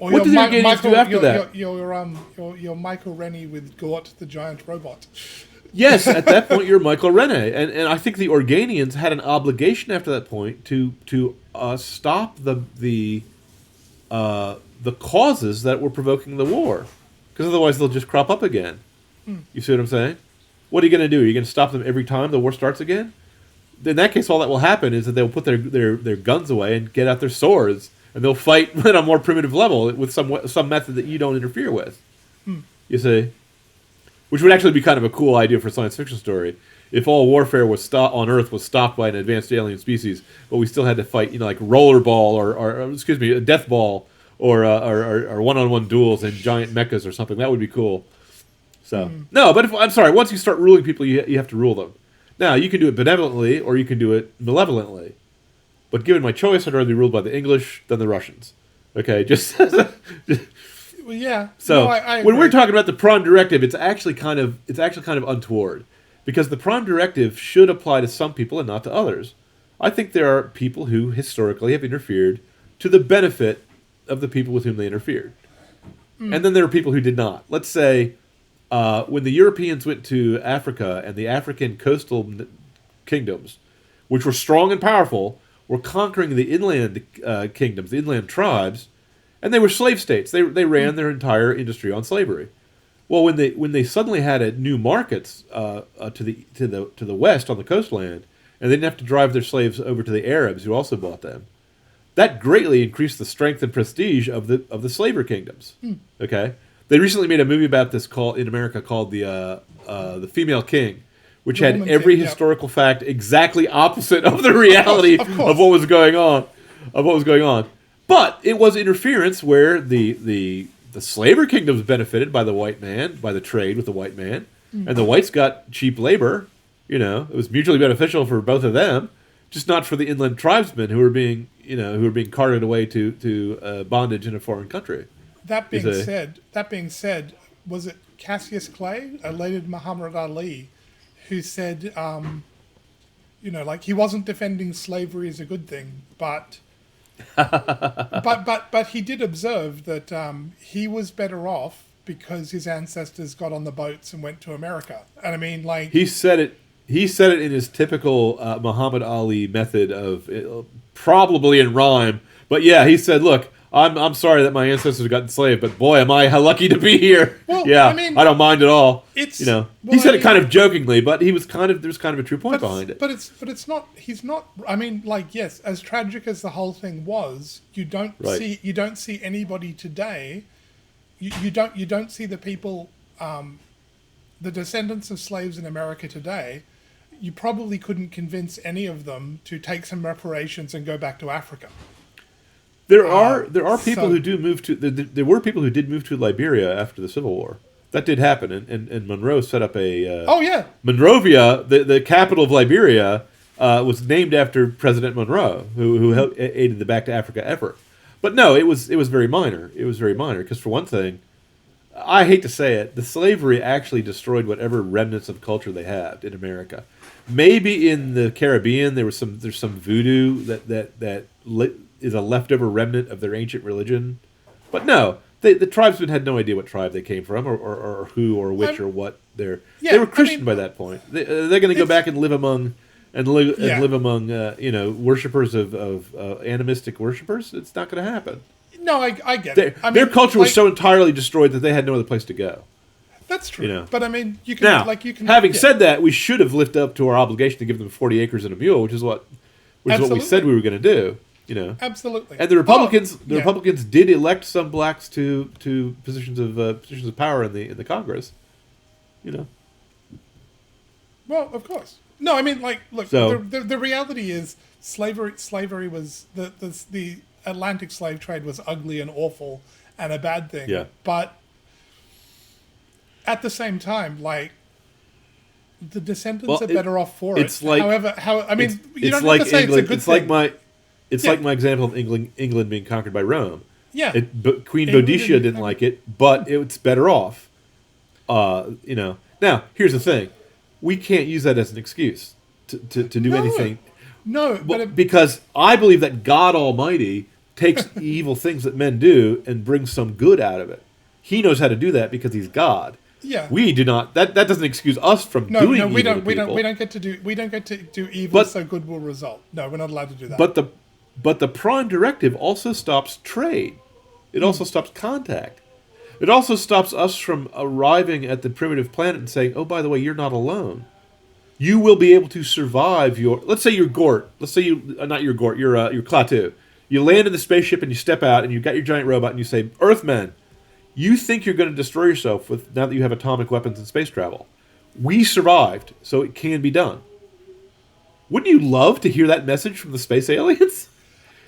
Or what do the Organians do after that? You're Michael Rennie with Gort, the giant robot. Yes, at that point you're Michael Rene, and I think the Organians had an obligation after that point to stop the causes that were provoking the war, because otherwise they'll just crop up again. You see what I'm saying? What are you going to do? Are you going to stop them every time the war starts again? In that case, all that will happen is that they'll put their guns away and get out their swords, and they'll fight at a more primitive level with some method that you don't interfere with. You see? Which would actually be kind of a cool idea for a science fiction story. If all warfare on Earth was stopped by an advanced alien species, but we still had to fight, like rollerball or excuse me, a death ball or one-on-one duels in giant mechas or something, that would be cool. So no, but I'm sorry. Once you start ruling people, you have to rule them. Now you can do it benevolently or you can do it malevolently. But given my choice, I'd rather be ruled by the English than the Russians. Okay, just. Well, yeah. So no, I when agree. we're talking about the Prime Directive, it's actually kind of untoward, because the Prime Directive should apply to some people and not to others. I think there are people who historically have interfered to the benefit of the people with whom they interfered, and then there are people who did not. Let's say when the Europeans went to Africa and the African coastal kingdoms, which were strong and powerful, were conquering the inland kingdoms, the inland tribes. And they were slave states. They ran their entire industry on slavery. Well, when they suddenly had new markets to the west on the coastland, and they didn't have to drive their slaves over to the Arabs who also bought them, that greatly increased the strength and prestige of the slaver kingdoms. Okay, they recently made a movie about this in America called the Female King, which had every historical fact exactly opposite of the reality of what was going on. But it was interference where the slaver kingdoms benefited by the white man, by the trade with the white man, and the whites got cheap labor. It was mutually beneficial for both of them, just not for the inland tribesmen who were being carted away to bondage in a foreign country. That being said, was it Cassius Clay, later Muhammad Ali, who said, he wasn't defending slavery as a good thing, but he did observe that he was better off because his ancestors got on the boats and went to America. And I mean, he said it in his typical Muhammad Ali method of probably in rhyme. But yeah, he said, "Look, I'm sorry that my ancestors got enslaved, but boy, am I lucky to be here." Well, yeah, I don't mind at all. He said it kind of jokingly, but there was kind of a true point behind it. But it's not. He's not. I mean, yes, as tragic as the whole thing was, you don't see anybody today. You don't see the people, the descendants of slaves in America today. You probably couldn't convince any of them to take some reparations and go back to Africa. There are people who do move to. There were people who did move to Liberia after the Civil War. That did happen, and Monroe set up a. Monrovia, the capital of Liberia, was named after President Monroe, who aided the Back to Africa effort. But no, it was very minor. It was very minor because, for one thing, I hate to say it, the slavery actually destroyed whatever remnants of culture they had in America. Maybe in the Caribbean there's some voodoo that is a leftover remnant of their ancient religion, but no, the tribesmen had no idea what tribe they came from or who or which or what they were Christian by that point. They're going to go back and live among worshippers of animistic worshippers. It's not going to happen. No, I get it. Their culture was so entirely destroyed that they had no other place to go. That's true. But I mean, you can. Having said that, we should have lived up to our obligation to give them 40 acres and a mule, which is what we said we were going to do. Absolutely. And the Republicans did elect some blacks to positions of power in the Congress. Well, of course. No, I mean, look. So, the reality is slavery was the Atlantic slave trade was ugly and awful and a bad thing. Yeah. But at the same time, the descendants are better off for it. However, you don't have to say England, it's a good thing. It's like my example of England being conquered by Rome. Yeah. Queen Boadicea didn't like it, but it's better off. Now, here's the thing. We can't use that as an excuse to do anything. No, because I believe that God Almighty takes evil things that men do and brings some good out of it. He knows how to do that because he's God. Yeah. We do not. That doesn't excuse us from No, doing no, we evil don't. to We people. don't get to do. We don't get to do evil, But- so good will result. No, we're not allowed to do that. But the Prime Directive also stops trade. It also stops contact. It also stops us from arriving at the primitive planet and saying, "Oh, by the way, you're not alone. You will be able to survive your." Let's say you're Gort. Let's say you not your Gort. You're Klaatu. You land in the spaceship and you step out and you've got your giant robot and you say, "Earthmen, you think you're going to destroy yourself with now that you have atomic weapons and space travel. We survived, so it can be done." Wouldn't you love to hear that message from the space aliens?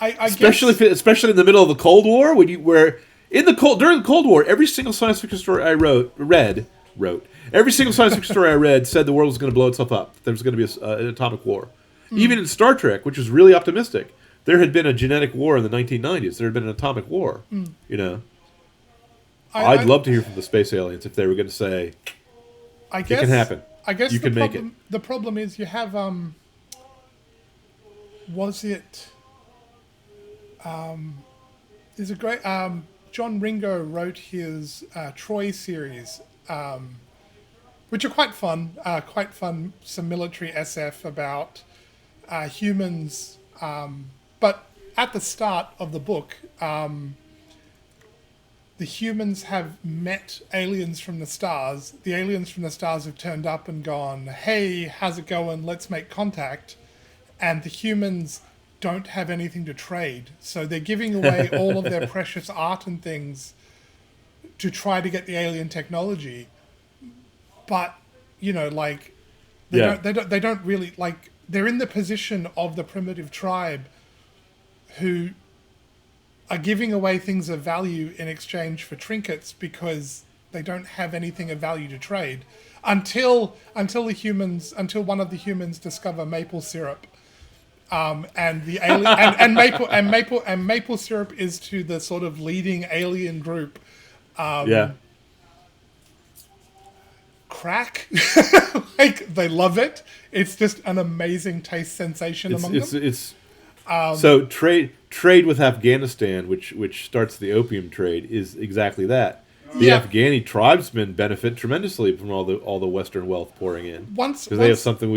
I Especially guess, especially in the middle of the Cold War, where during the Cold War, every single science fiction story I read every single science fiction story I read said the world was going to blow itself up. There was going to be an atomic war. Even in Star Trek, which was really optimistic, there had been a genetic war in the 1990s. There had been an atomic war. You know, I'd love to hear from the space aliens if they were going to say, I guess "It can happen. I guess You can make it." The problem is you have was it there's a great John Ringo wrote his Troy series, which are quite fun. Some military SF about humans. But at the start of the book, the humans have met aliens from the stars. The aliens from the stars have turned up and gone, "Hey, how's it going? Let's make contact." And the humans don't have anything to trade. So they're giving away all of their precious art and things to try to get the alien technology. But, you know, like, they don't really, like, they're in the position of the primitive tribe who are giving away things of value in exchange for trinkets because they don't have anything of value to trade until one of the humans discover maple syrup. And the alien and maple syrup is to the sort of leading alien group. Crack, like they love it. It's just an amazing taste sensation among them. So trade with Afghanistan, which starts the opium trade, is exactly that. The Afghani tribesmen benefit tremendously from all the Western wealth pouring in because they have something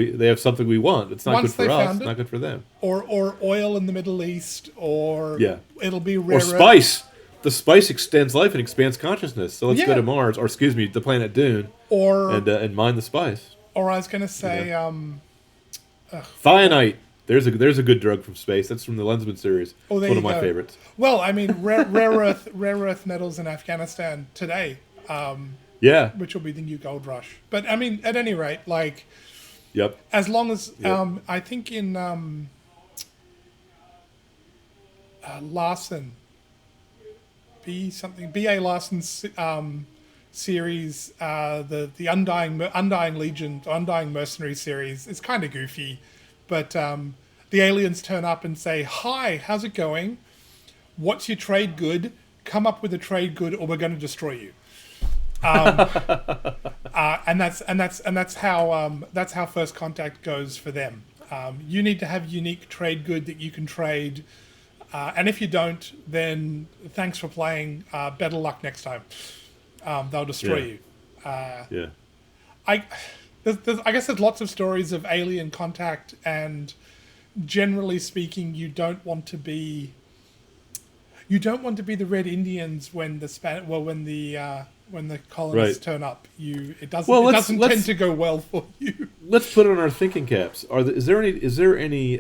we want. It's not good for us. It's not good for them. Or oil in the Middle East, or it'll be rare. Or spice. The spice extends life and expands consciousness. So let's go to Mars, or excuse me, the planet Dune, and mine the spice. Or I was going to say, Thionite. There's a good drug from space. That's from the Lensman series. Oh, there it's one you of my go. favorites. Well, I mean, rare earth metals in Afghanistan today. Which will be the new gold rush. But I mean, at any rate, like, as long as I think in Larson, B.A. Larson's series, the Undying Legion, Undying Mercenary series is kind of goofy, but the aliens turn up and say, "Hi, how's it going? What's your trade good? Come up with a trade good, or we're going to destroy you." And that's how First Contact goes for them. You need to have unique trade good that you can trade, and if you don't, then thanks for playing. Better luck next time. They'll destroy you. I guess there's lots of stories of alien contact, and generally speaking, you don't want to be the Red Indians when the colonists turn up. It doesn't tend to go well for you. Let's put on our thinking caps. Is there any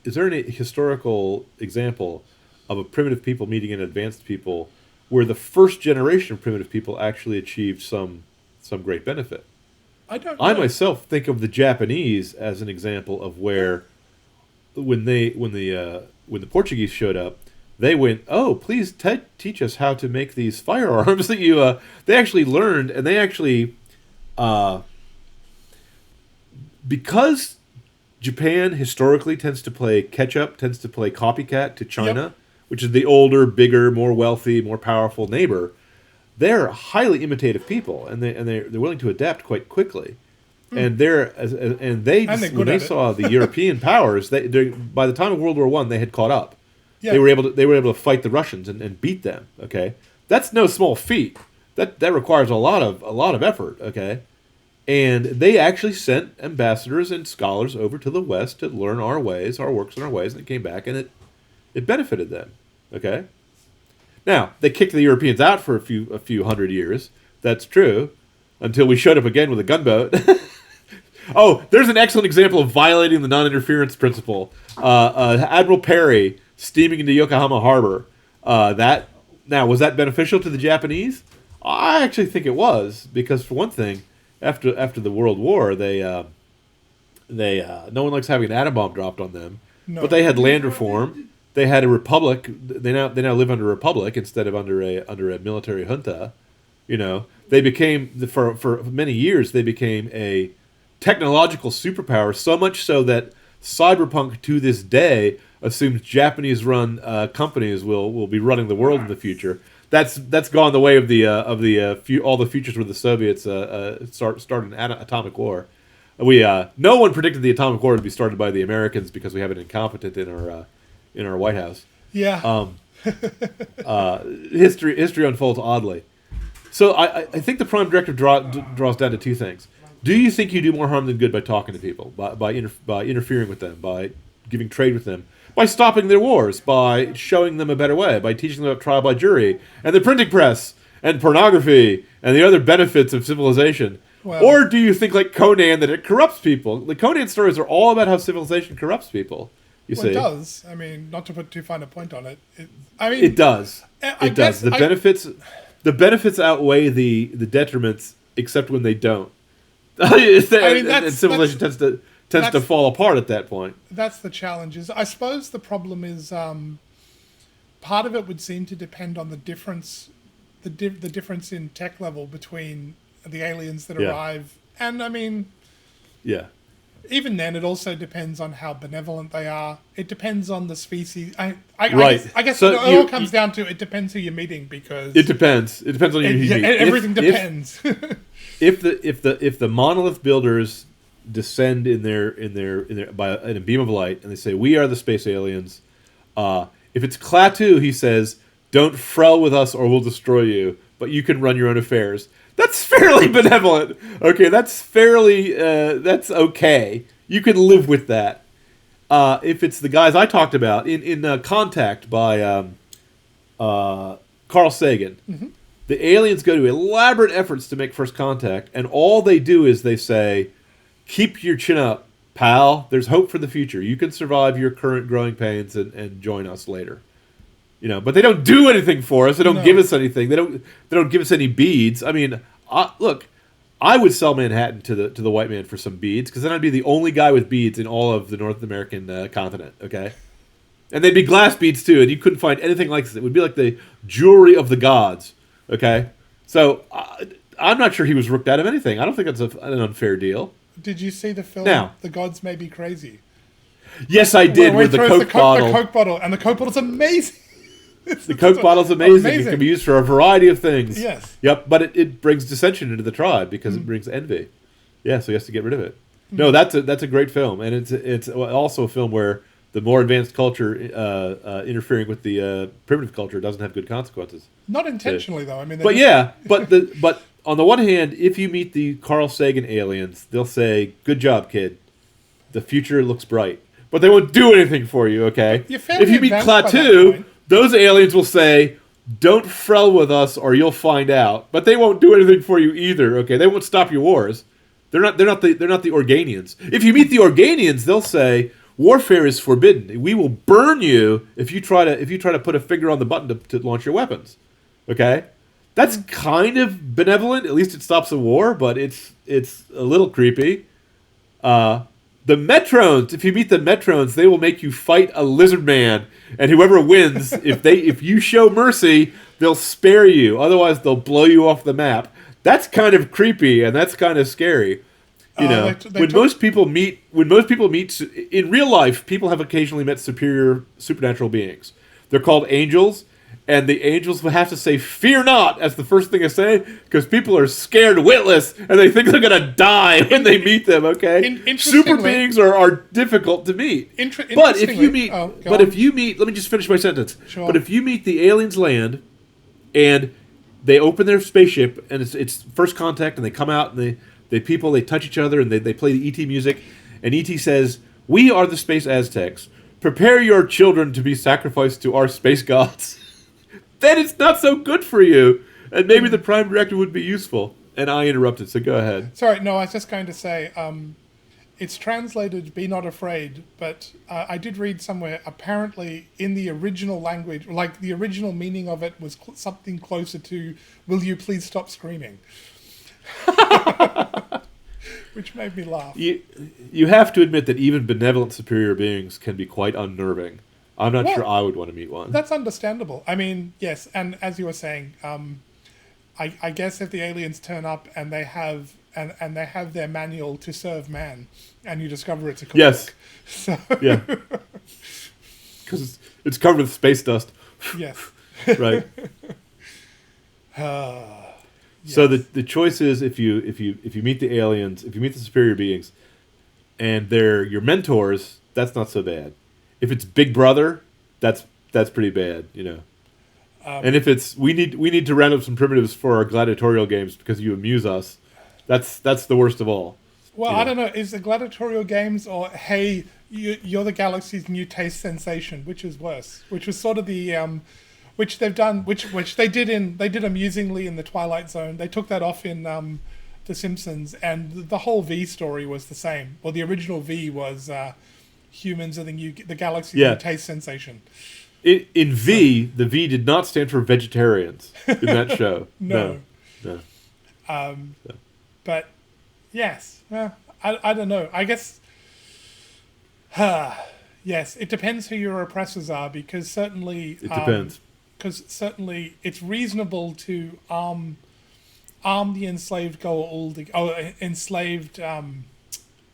historical example of a primitive people meeting an advanced people where the first generation of primitive people actually achieved some great benefit? I myself think of the Japanese as an example of where when the Portuguese showed up, they went, "Oh, please teach us how to make these firearms that you." They actually learned, and they actually, because Japan historically tends to play catch-up, tends to play copycat to China, which is the older, bigger, more wealthy, more powerful neighbor. They're highly imitative people, and they're willing to adapt quite quickly. And when they saw the European powers, by the time of World War I, they had caught up. Yeah. They were able to fight the Russians and beat them. Okay, that's no small feat. That requires a lot of effort. Okay, and they actually sent ambassadors and scholars over to the West to learn our ways, our works, and our ways, and they came back, and it benefited them. Okay. Now they kicked the Europeans out for a few hundred years. That's true, until we showed up again with a gunboat. Oh, there's an excellent example of violating the non-interference principle. Admiral Perry steaming into Yokohama Harbor. Was that beneficial to the Japanese? I actually think it was, because for one thing, after the World War, they no one likes having an atom bomb dropped on them. No. But they had land reform. They had a republic. They now live under a republic instead of under a military junta. You know, they became for many years they became a technological superpower, so much so that cyberpunk to this day assumes Japanese-run companies will be running the world in the future. That's gone the way of all the futures where the Soviets started an atomic war. No one predicted the atomic war to be started by the Americans because we have an incompetent in our White House. Yeah. History unfolds oddly. So I think the Prime Directive draws down to two things. Do you think you do more harm than good by talking to people, by interfering with them, by giving trade with them, by stopping their wars, by showing them a better way, by teaching them about trial by jury, and the printing press, and pornography, and the other benefits of civilization? Well, or do you think, like Conan, that it corrupts people? The Conan stories are all about how civilization corrupts people. You see, it does. I mean, not to put too fine a point on it. It does. It does. The benefits outweigh the detriments, except when they don't. And civilization tends to fall apart at that point. That's the challenge. I suppose the problem is part of it would seem to depend on the difference in tech level between the aliens that arrive, and I mean, yeah. Even then, it also depends on how benevolent they are. It depends on the species. I guess so it all comes down to it depends who you're meeting, because it depends. It depends on who you meet. Everything depends. If the monolith builders descend in a beam of light and they say, "We are the space aliens," if it's Klaatu, he says, "Don't frell with us or we'll destroy you, but you can run your own affairs." That's fairly benevolent. Okay, that's okay. You can live with that. If it's the guys I talked about in Contact by Carl Sagan, mm-hmm. The aliens go to elaborate efforts to make first contact, and all they do is they say, "Keep your chin up, pal. There's hope for the future. You can survive your current growing pains and join us later." You know, but they don't do anything for us. They don't give us anything. They don't give us any beads. I mean, look, I would sell Manhattan to the white man for some beads, because then I'd be the only guy with beads in all of the North American continent. Okay, and they'd be glass beads too, and you couldn't find anything like this. It would be like the jewelry of the gods. Okay, so I'm not sure he was rooked out of anything. I don't think that's an unfair deal. Did you see the film The Gods May Be Crazy? Yes, I did. With the Coke bottle. The Coke bottle, and the Coke bottle's amazing. The Coke bottle's amazing. It can be used for a variety of things. Yes. Yep, but it brings dissension into the tribe because it brings envy. Yeah, so he has to get rid of it. No, that's a great film, and it's also a film where the more advanced culture interfering with the primitive culture doesn't have good consequences. Not intentionally, though. I mean, but on the one hand, if you meet the Carl Sagan aliens, they'll say, "Good job, kid. The future looks bright," but they won't do anything for you. Okay. If you meet Klaatu, those aliens will say, "Don't frell with us, or you'll find out." But they won't do anything for you either. Okay, they won't stop your wars. They're not the Organians. If you meet the Organians, they'll say, "Warfare is forbidden. We will burn you if you try to put a finger on the button to launch your weapons." Okay, that's kind of benevolent. At least it stops a war, but it's a little creepy. The Metrones, if you meet the Metrones, they will make you fight a lizard man, and whoever wins, if you show mercy, they'll spare you. Otherwise, they'll blow you off the map. That's kind of creepy, and that's kind of scary. You know, when most people meet in real life, people have occasionally met superior supernatural beings. They're called angels. And the angels will have to say, "Fear not," as the first thing to say, because people are scared witless, and they think they're going to die when they meet them, okay? Super beings are difficult to meet. But if you meet, let me just finish my sentence. Sure. But if you meet the aliens land, and they open their spaceship, and it's first contact, and they come out, and they touch each other, and they play the ET music, and ET says, "We are the space Aztecs. Prepare your children to be sacrificed to our space gods." Then it's not so good for you, and maybe the Prime Directive would be useful. And I interrupted, so go ahead. Sorry, no, I was just going to say, it's translated "be not afraid," but I did read somewhere, apparently in the original language, like the original meaning of it was something closer to, "Will you please stop screaming?" Which made me laugh. You have to admit that even benevolent superior beings can be quite unnerving. I'm not sure I would want to meet one. That's understandable. I mean, yes, and as you were saying, I guess if the aliens turn up and they have their manual to serve man, and you discover it's a cookbook. Yes. So Yeah. Because it's covered with space dust. Yes. Right. Yes. So the choice is if you meet the aliens, if you meet the superior beings, and they're your mentors, that's not so bad. If it's Big Brother, that's pretty bad, you know. And if it's we need to round up some primitives for our gladiatorial games because you amuse us, that's the worst of all. Well, I don't know. Is the gladiatorial games or hey, you're the galaxy's new taste sensation, which is worse? Which was sort of the which they've done, which they did amusingly in the Twilight Zone. They took that off in The Simpsons, and the whole V story was the same. Well, the original V was humans are the galaxy's new taste sensation. In V, the V did not stand for vegetarians in that show. No. But yes, I don't know. I guess yes, it depends who your oppressors are, because certainly it depends. Because certainly it's reasonable to arm the enslaved enslaved.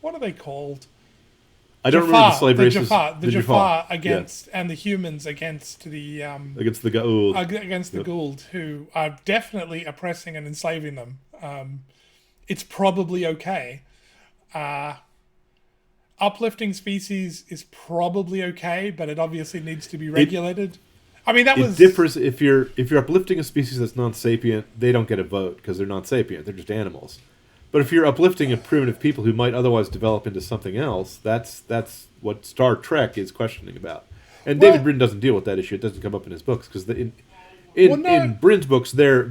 What are they called? I don't remember the slave the races. Jafar, the Jafar against and the humans against the against the Gould. Against the Gould, who are definitely oppressing and enslaving them. It's probably okay. Uplifting species is probably okay, but it obviously needs to be regulated. It differs if you're uplifting a species that's non-sapient, they don't get a vote because they're non-sapient. They're just animals. But if you're uplifting a primitive people who might otherwise develop into something else, that's what Star Trek is questioning about. And David Brin doesn't deal with that issue. It doesn't come up in his books because in Brin's books, they're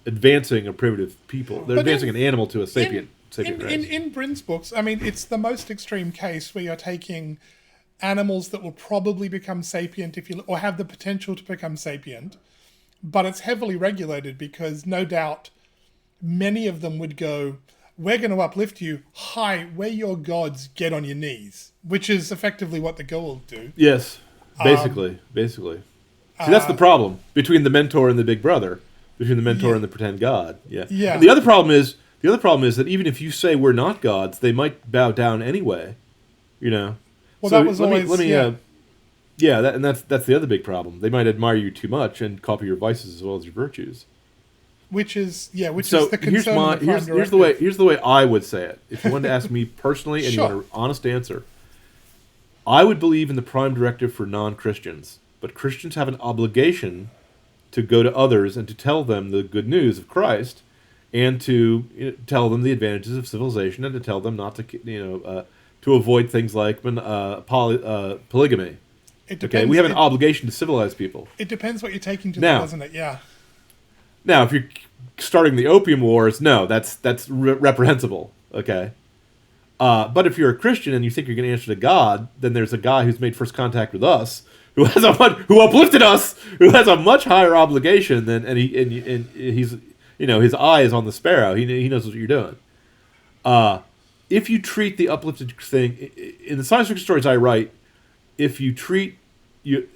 advancing a primitive people. They're advancing an animal to a sapient race. In Brin's books, it's the most extreme case where you're taking animals that will probably become sapient or have the potential to become sapient, but it's heavily regulated because no doubt many of them would go, "We're going to uplift you. Hi, we're your gods. Get on your knees," which is effectively what the Goa'uld do. Yes, basically. See, that's the problem between the mentor and the big brother, between the mentor and the pretend god. Yeah. And the other problem is that even if you say we're not gods, they might bow down anyway. You know. Well, so that was that's the other big problem. They might admire you too much and copy your vices as well as your virtues. Which is the concern of the Prime Directive. Here's the way I would say it. If you wanted to ask me personally and you want an honest answer, I would believe in the Prime Directive for non-Christians, but Christians have an obligation to go to others and to tell them the good news of Christ, and to tell them the advantages of civilization, and to tell them not to to avoid things like polygamy. We have an obligation to civilize people. It depends what you're taking to them, doesn't it? Yeah. Now, if you're starting the Opium Wars, no, that's reprehensible. Okay. But if you're a Christian and you think you're going to answer to God, then there's a guy who's made first contact with us, who uplifted us, who has a much higher obligation than, and he's his eye is on the sparrow. He knows what you're doing. If you treat the uplifted thing in the science fiction stories I write, if you treat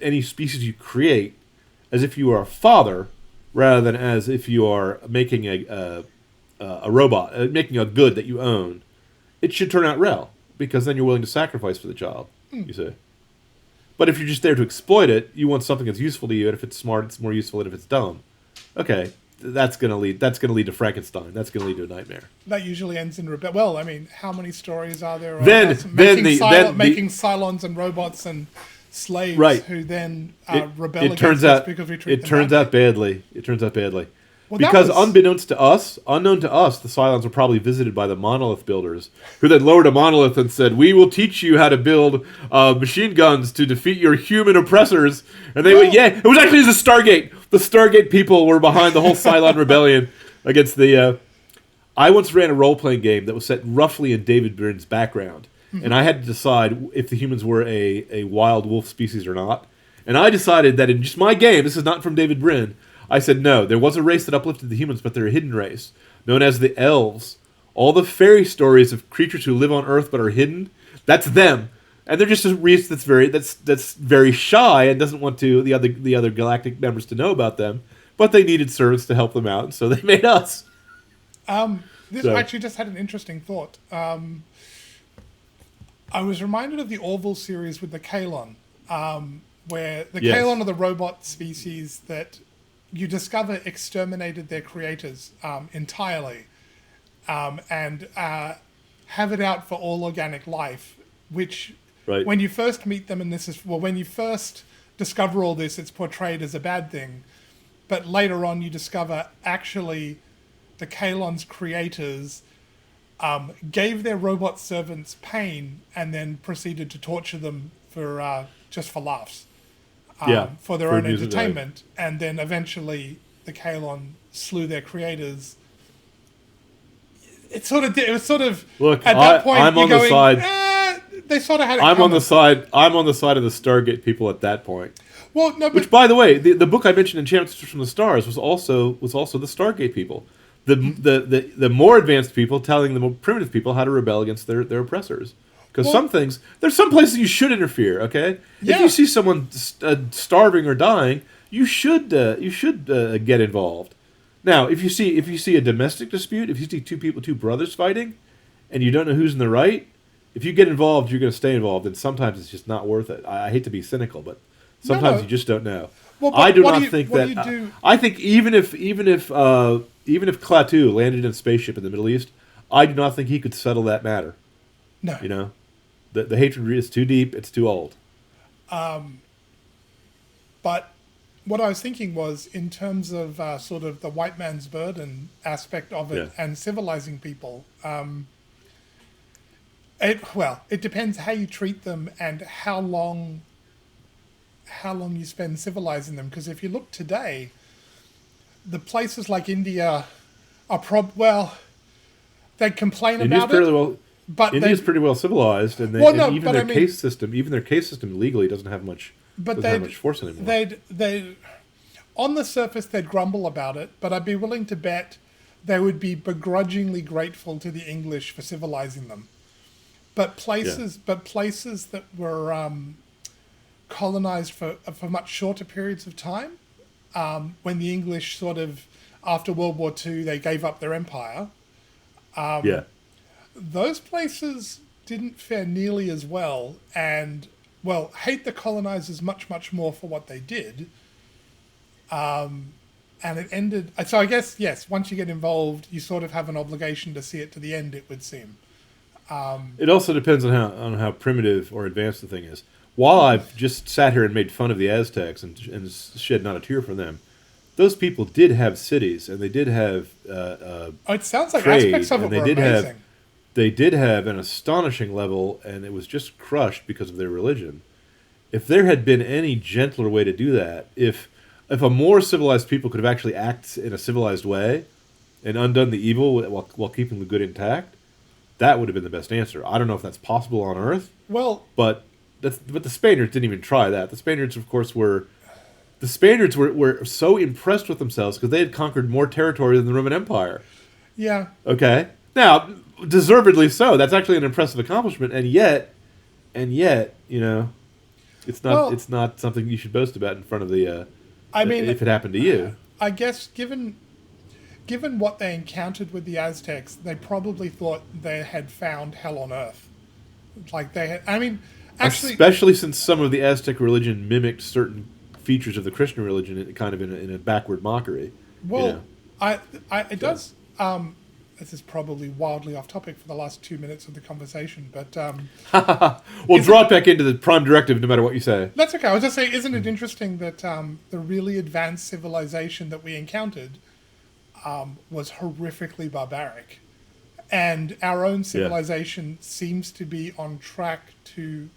any species you create as if you are a father, rather than as if you are making a robot, making a good that you own, it should turn out well, because then you're willing to sacrifice for the job, you see. But if you're just there to exploit it, you want something that's useful to you, and if it's smart, it's more useful than if it's dumb. Okay, that's going to lead to Frankenstein. That's going to lead to a nightmare. That usually ends in rebellion. Well, how many stories are there? Making Cylons and robots and slaves Right. who then It, rebel it against turns us out because we treat it them turns out badly. badly. It turns out badly. Well, that Because was unknown to us, the Cylons were probably visited by the monolith builders, who then lowered a monolith and said, "We will teach you how to build machine guns to defeat your human oppressors." And they went, Well- "Yeah." It was actually the Stargate. The Stargate people were behind the whole Cylon rebellion against the. I once ran a role-playing game that was set roughly in David Byrne's background, and I had to decide if the humans were a wild wolf species or not. And I decided that in just my game, this is not from David Brin, I said, no, there was a race that uplifted the humans, but they're a hidden race, known as the elves. All the fairy stories of creatures who live on Earth but are hidden, that's them. And they're just a race that's very shy and doesn't want to the other galactic members to know about them, but they needed servants to help them out, and so they made us. this So- actually just had an interesting thought. I was reminded of the Orville series with the Kalon, where the Yes. Kalon are the robot species that you discover exterminated their creators entirely, and have it out for all organic life, which Right. when you first meet them, and when you first discover all this, it's portrayed as a bad thing, but later on you discover actually the Kalon's creators gave their robot servants pain and then proceeded to torture them for just for laughs, for their own amusement value. entertainment, and then eventually the Kalon slew their creators. It was sort of Look, at that point I'm you're on the going, side. they sort of had it I'm on coming. the side. I'm on the side of the Stargate people at that point. Well, no, but Which, by the way, the book I mentioned, Enchantments from the Stars, was also the Stargate people, the more advanced people telling the more primitive people how to rebel against their oppressors. Because Well- some things, there's some places you should interfere. Okay, Yeah. if you see someone starving or dying, you should get involved. Now, if you see a domestic dispute, if you see two brothers fighting, and you don't know who's in the right, if you get involved, you're going to stay involved, and sometimes it's just not worth it. I hate to be cynical, but sometimes no. you just don't know. Well, but I do what not do you- think what do that. you do- I think even if Klaatu landed in a spaceship in the Middle East, I do not think he could settle that matter. no. You know, the hatred is too deep. It's too old. But what I was thinking was, in terms of sort of the white man's burden aspect of it Yeah. and civilizing people, it depends how you treat them and how long you spend civilizing them. Because if you look today, the places like India are they complain India's about fairly it, well. but India's they, pretty well civilized, and, Well, no, and even but their I mean- case system legally doesn't have much. but Doesn't have much force anymore. they'd on the surface they'd grumble about it, but I'd be willing to bet they would be begrudgingly grateful to the English for civilizing them. But places that were colonized for much shorter periods of time, when the English sort of, after World War II, they gave up their empire, Yeah. those places didn't fare nearly as well, and hate the colonizers much, much more for what they did. And it ended. So I guess, yes, once you get involved, you sort of have an obligation to see it to the end, it would seem. It also depends on how primitive or advanced the thing is. While I've just sat here and made fun of the Aztecs and shed not a tear for them, those people did have cities and they did have It sounds like trade, aspects of it and they were did amazing. have they did have an astonishing level, and it was just crushed because of their religion. If there had been any gentler way to do that, if a more civilized people could have actually acted in a civilized way and undone the evil while keeping the good intact, that would have been the best answer. I don't know if that's possible on Earth, Well, but the Spaniards didn't even try that. The Spaniards, of course, were so impressed with themselves because they had conquered more territory than the Roman Empire. yeah. Okay, now deservedly so. That's actually an impressive accomplishment, and yet, you know, it's not something you should boast about in front of the. I mean, if it happened to you, I guess given what they encountered with the Aztecs, they probably thought they had found hell on earth. Like they had. I mean, actually, especially since some of the Aztec religion mimicked certain features of the Christian religion, kind of in a backward mockery. well, you know. it does. this is probably wildly off topic for the last 2 minutes of the conversation, but We'll draw it back into the Prime Directive no matter what you say. that's okay. I was just saying, isn't it interesting that the really advanced civilization that we encountered was horrifically barbaric, and our own civilization seems to be on track to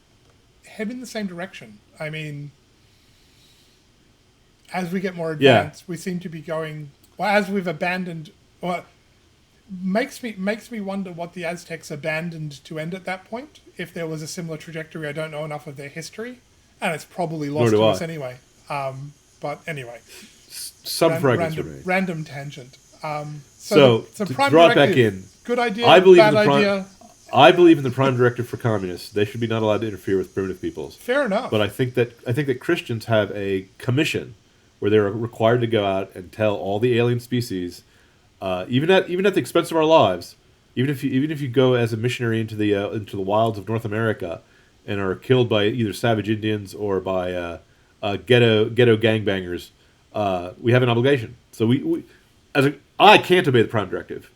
head in the same direction. I mean, as we get more advanced, we seem to be going. Well, as we've abandoned, well, makes me wonder what the Aztecs abandoned to end at that point. If there was a similar trajectory, I don't know enough of their history, and it's probably lost to us anyway. But anyway, some fragments remain. Random tangent. So to Prime draw it Directive, back in, good idea. I believe bad in the idea. I believe in the Prime Directive for communists. They should be not allowed to interfere with primitive peoples. Fair enough. But I think that Christians have a commission where they're required to go out and tell all the alien species, even at the expense of our lives, even if you go as a missionary into the wilds of North America and are killed by either savage Indians or by ghetto gangbangers, we have an obligation. So I can't obey the Prime Directive,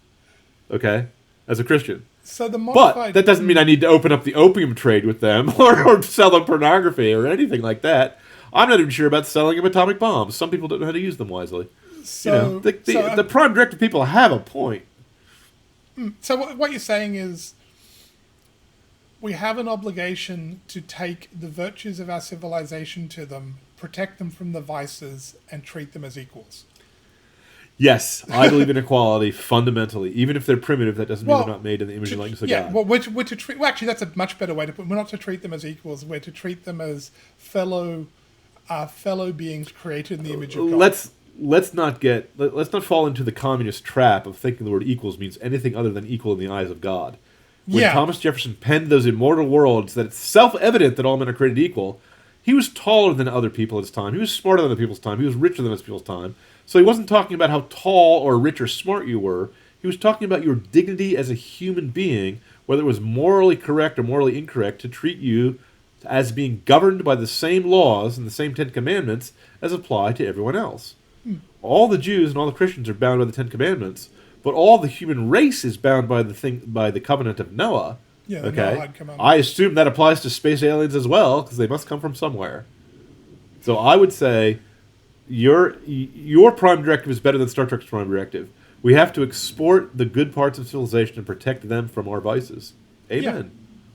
okay, as a Christian. So the modified, but that doesn't mean I need to open up the opium trade with them or sell them pornography or anything like that. I'm not even sure about selling them atomic bombs. Some people don't know how to use them wisely. So, the Prime Directive people have a point. So what you're saying is we have an obligation to take the virtues of our civilization to them, protect them from the vices, and treat them as equals. Yes, I believe in equality fundamentally. Even if they're primitive, that doesn't mean they're not made in the image and likeness of God. Well, we're to treat. Well, actually, that's a much better way to put it. We're not to treat them as equals. We're to treat them as fellow beings created in the image of God. Let's not fall into the communist trap of thinking the word equals means anything other than equal in the eyes of God. When Thomas Jefferson penned those immortal words that it's self-evident that all men are created equal, he was taller than other people at his time. He was smarter than other people's time. He was richer than other people's time. So he wasn't talking about how tall or rich or smart you were. He was talking about your dignity as a human being, whether it was morally correct or morally incorrect, to treat you as being governed by the same laws and the same Ten Commandments as apply to everyone else. All the Jews and all the Christians are bound by the Ten Commandments, but all the human race is bound by the covenant of Noah. Yeah, okay. I assume that applies to space aliens as well, because they must come from somewhere. So I would say your Prime Directive is better than Star Trek's Prime Directive. We have to export the good parts of civilization and protect them from our vices. Amen. Yeah.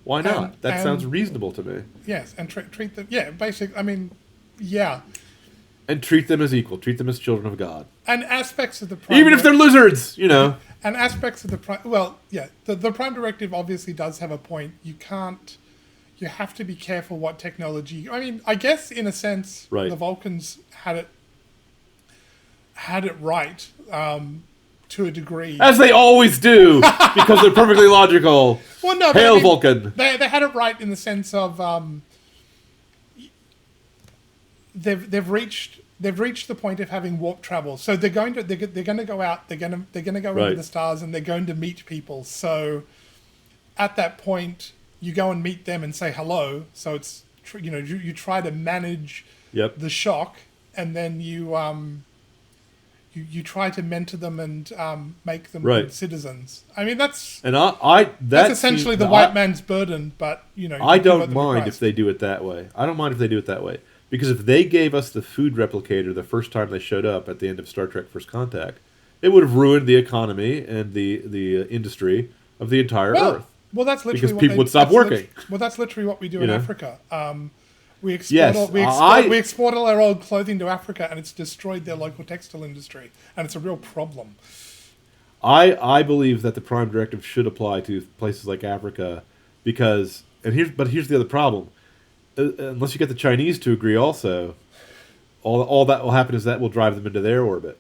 Why not? That sounds reasonable to me. Yes, and treat them. Yeah, basically. I mean, yeah. And treat them as equal. Treat them as children of God. And aspects of the Prime even if they're lizards, you know. And aspects of the Prime. Well, yeah, the Prime Directive obviously does have a point. You have to be careful what technology. I mean, I guess in a sense, the Vulcans had it right to a degree, as they always do, because they're perfectly logical. Well, no, Hail, Vulcan. They had it right in the sense of they've reached the point of having warp travel. So they're going to go out. They're going to go into the stars, and they're going to meet people. So at that point, you go and meet them and say hello. So it's you try to manage the shock, and then you try to mentor them and make them good citizens. I mean, that's essentially the white man's burden. But I don't mind if they do it that way. I don't mind if they do it that way. Because if they gave us the food replicator the first time they showed up at the end of Star Trek First Contact, it would have ruined the economy and the industry of the entire Earth. Well, that's literally because people would stop working. That's literally what we do in Africa. We export all our old clothing to Africa, and it's destroyed their local textile industry, and it's a real problem. I believe that the Prime Directive should apply to places like Africa, because here's the other problem. Unless you get the Chinese to agree also, all that will happen is that will drive them into their orbit.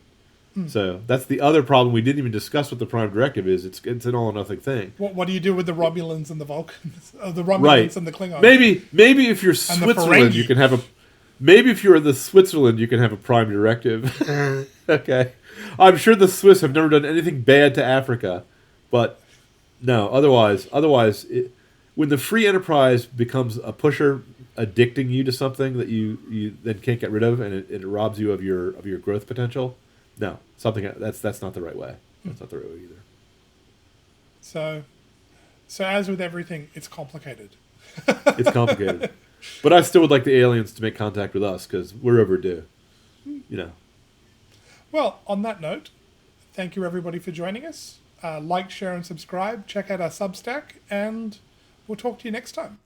So that's the other problem we didn't even discuss what the Prime Directive is. It's an all or nothing thing. What do you do with the Romulans and the Vulcans? The Romulans and the Klingons? Maybe if you're Switzerland, you can have a. Maybe if you're the Switzerland, you can have a Prime Directive. Okay, I'm sure the Swiss have never done anything bad to Africa, but no. Otherwise, when the free enterprise becomes a pusher addicting you to something that you then can't get rid of, and it robs you of your growth potential. No, that's not the right way. That's not the right way either. So as with everything, it's complicated. It's complicated. But I still would like the aliens to make contact with us because we're overdue. You know. Well, on that note, thank you everybody for joining us. Like, share, and subscribe. Check out our Substack, and we'll talk to you next time.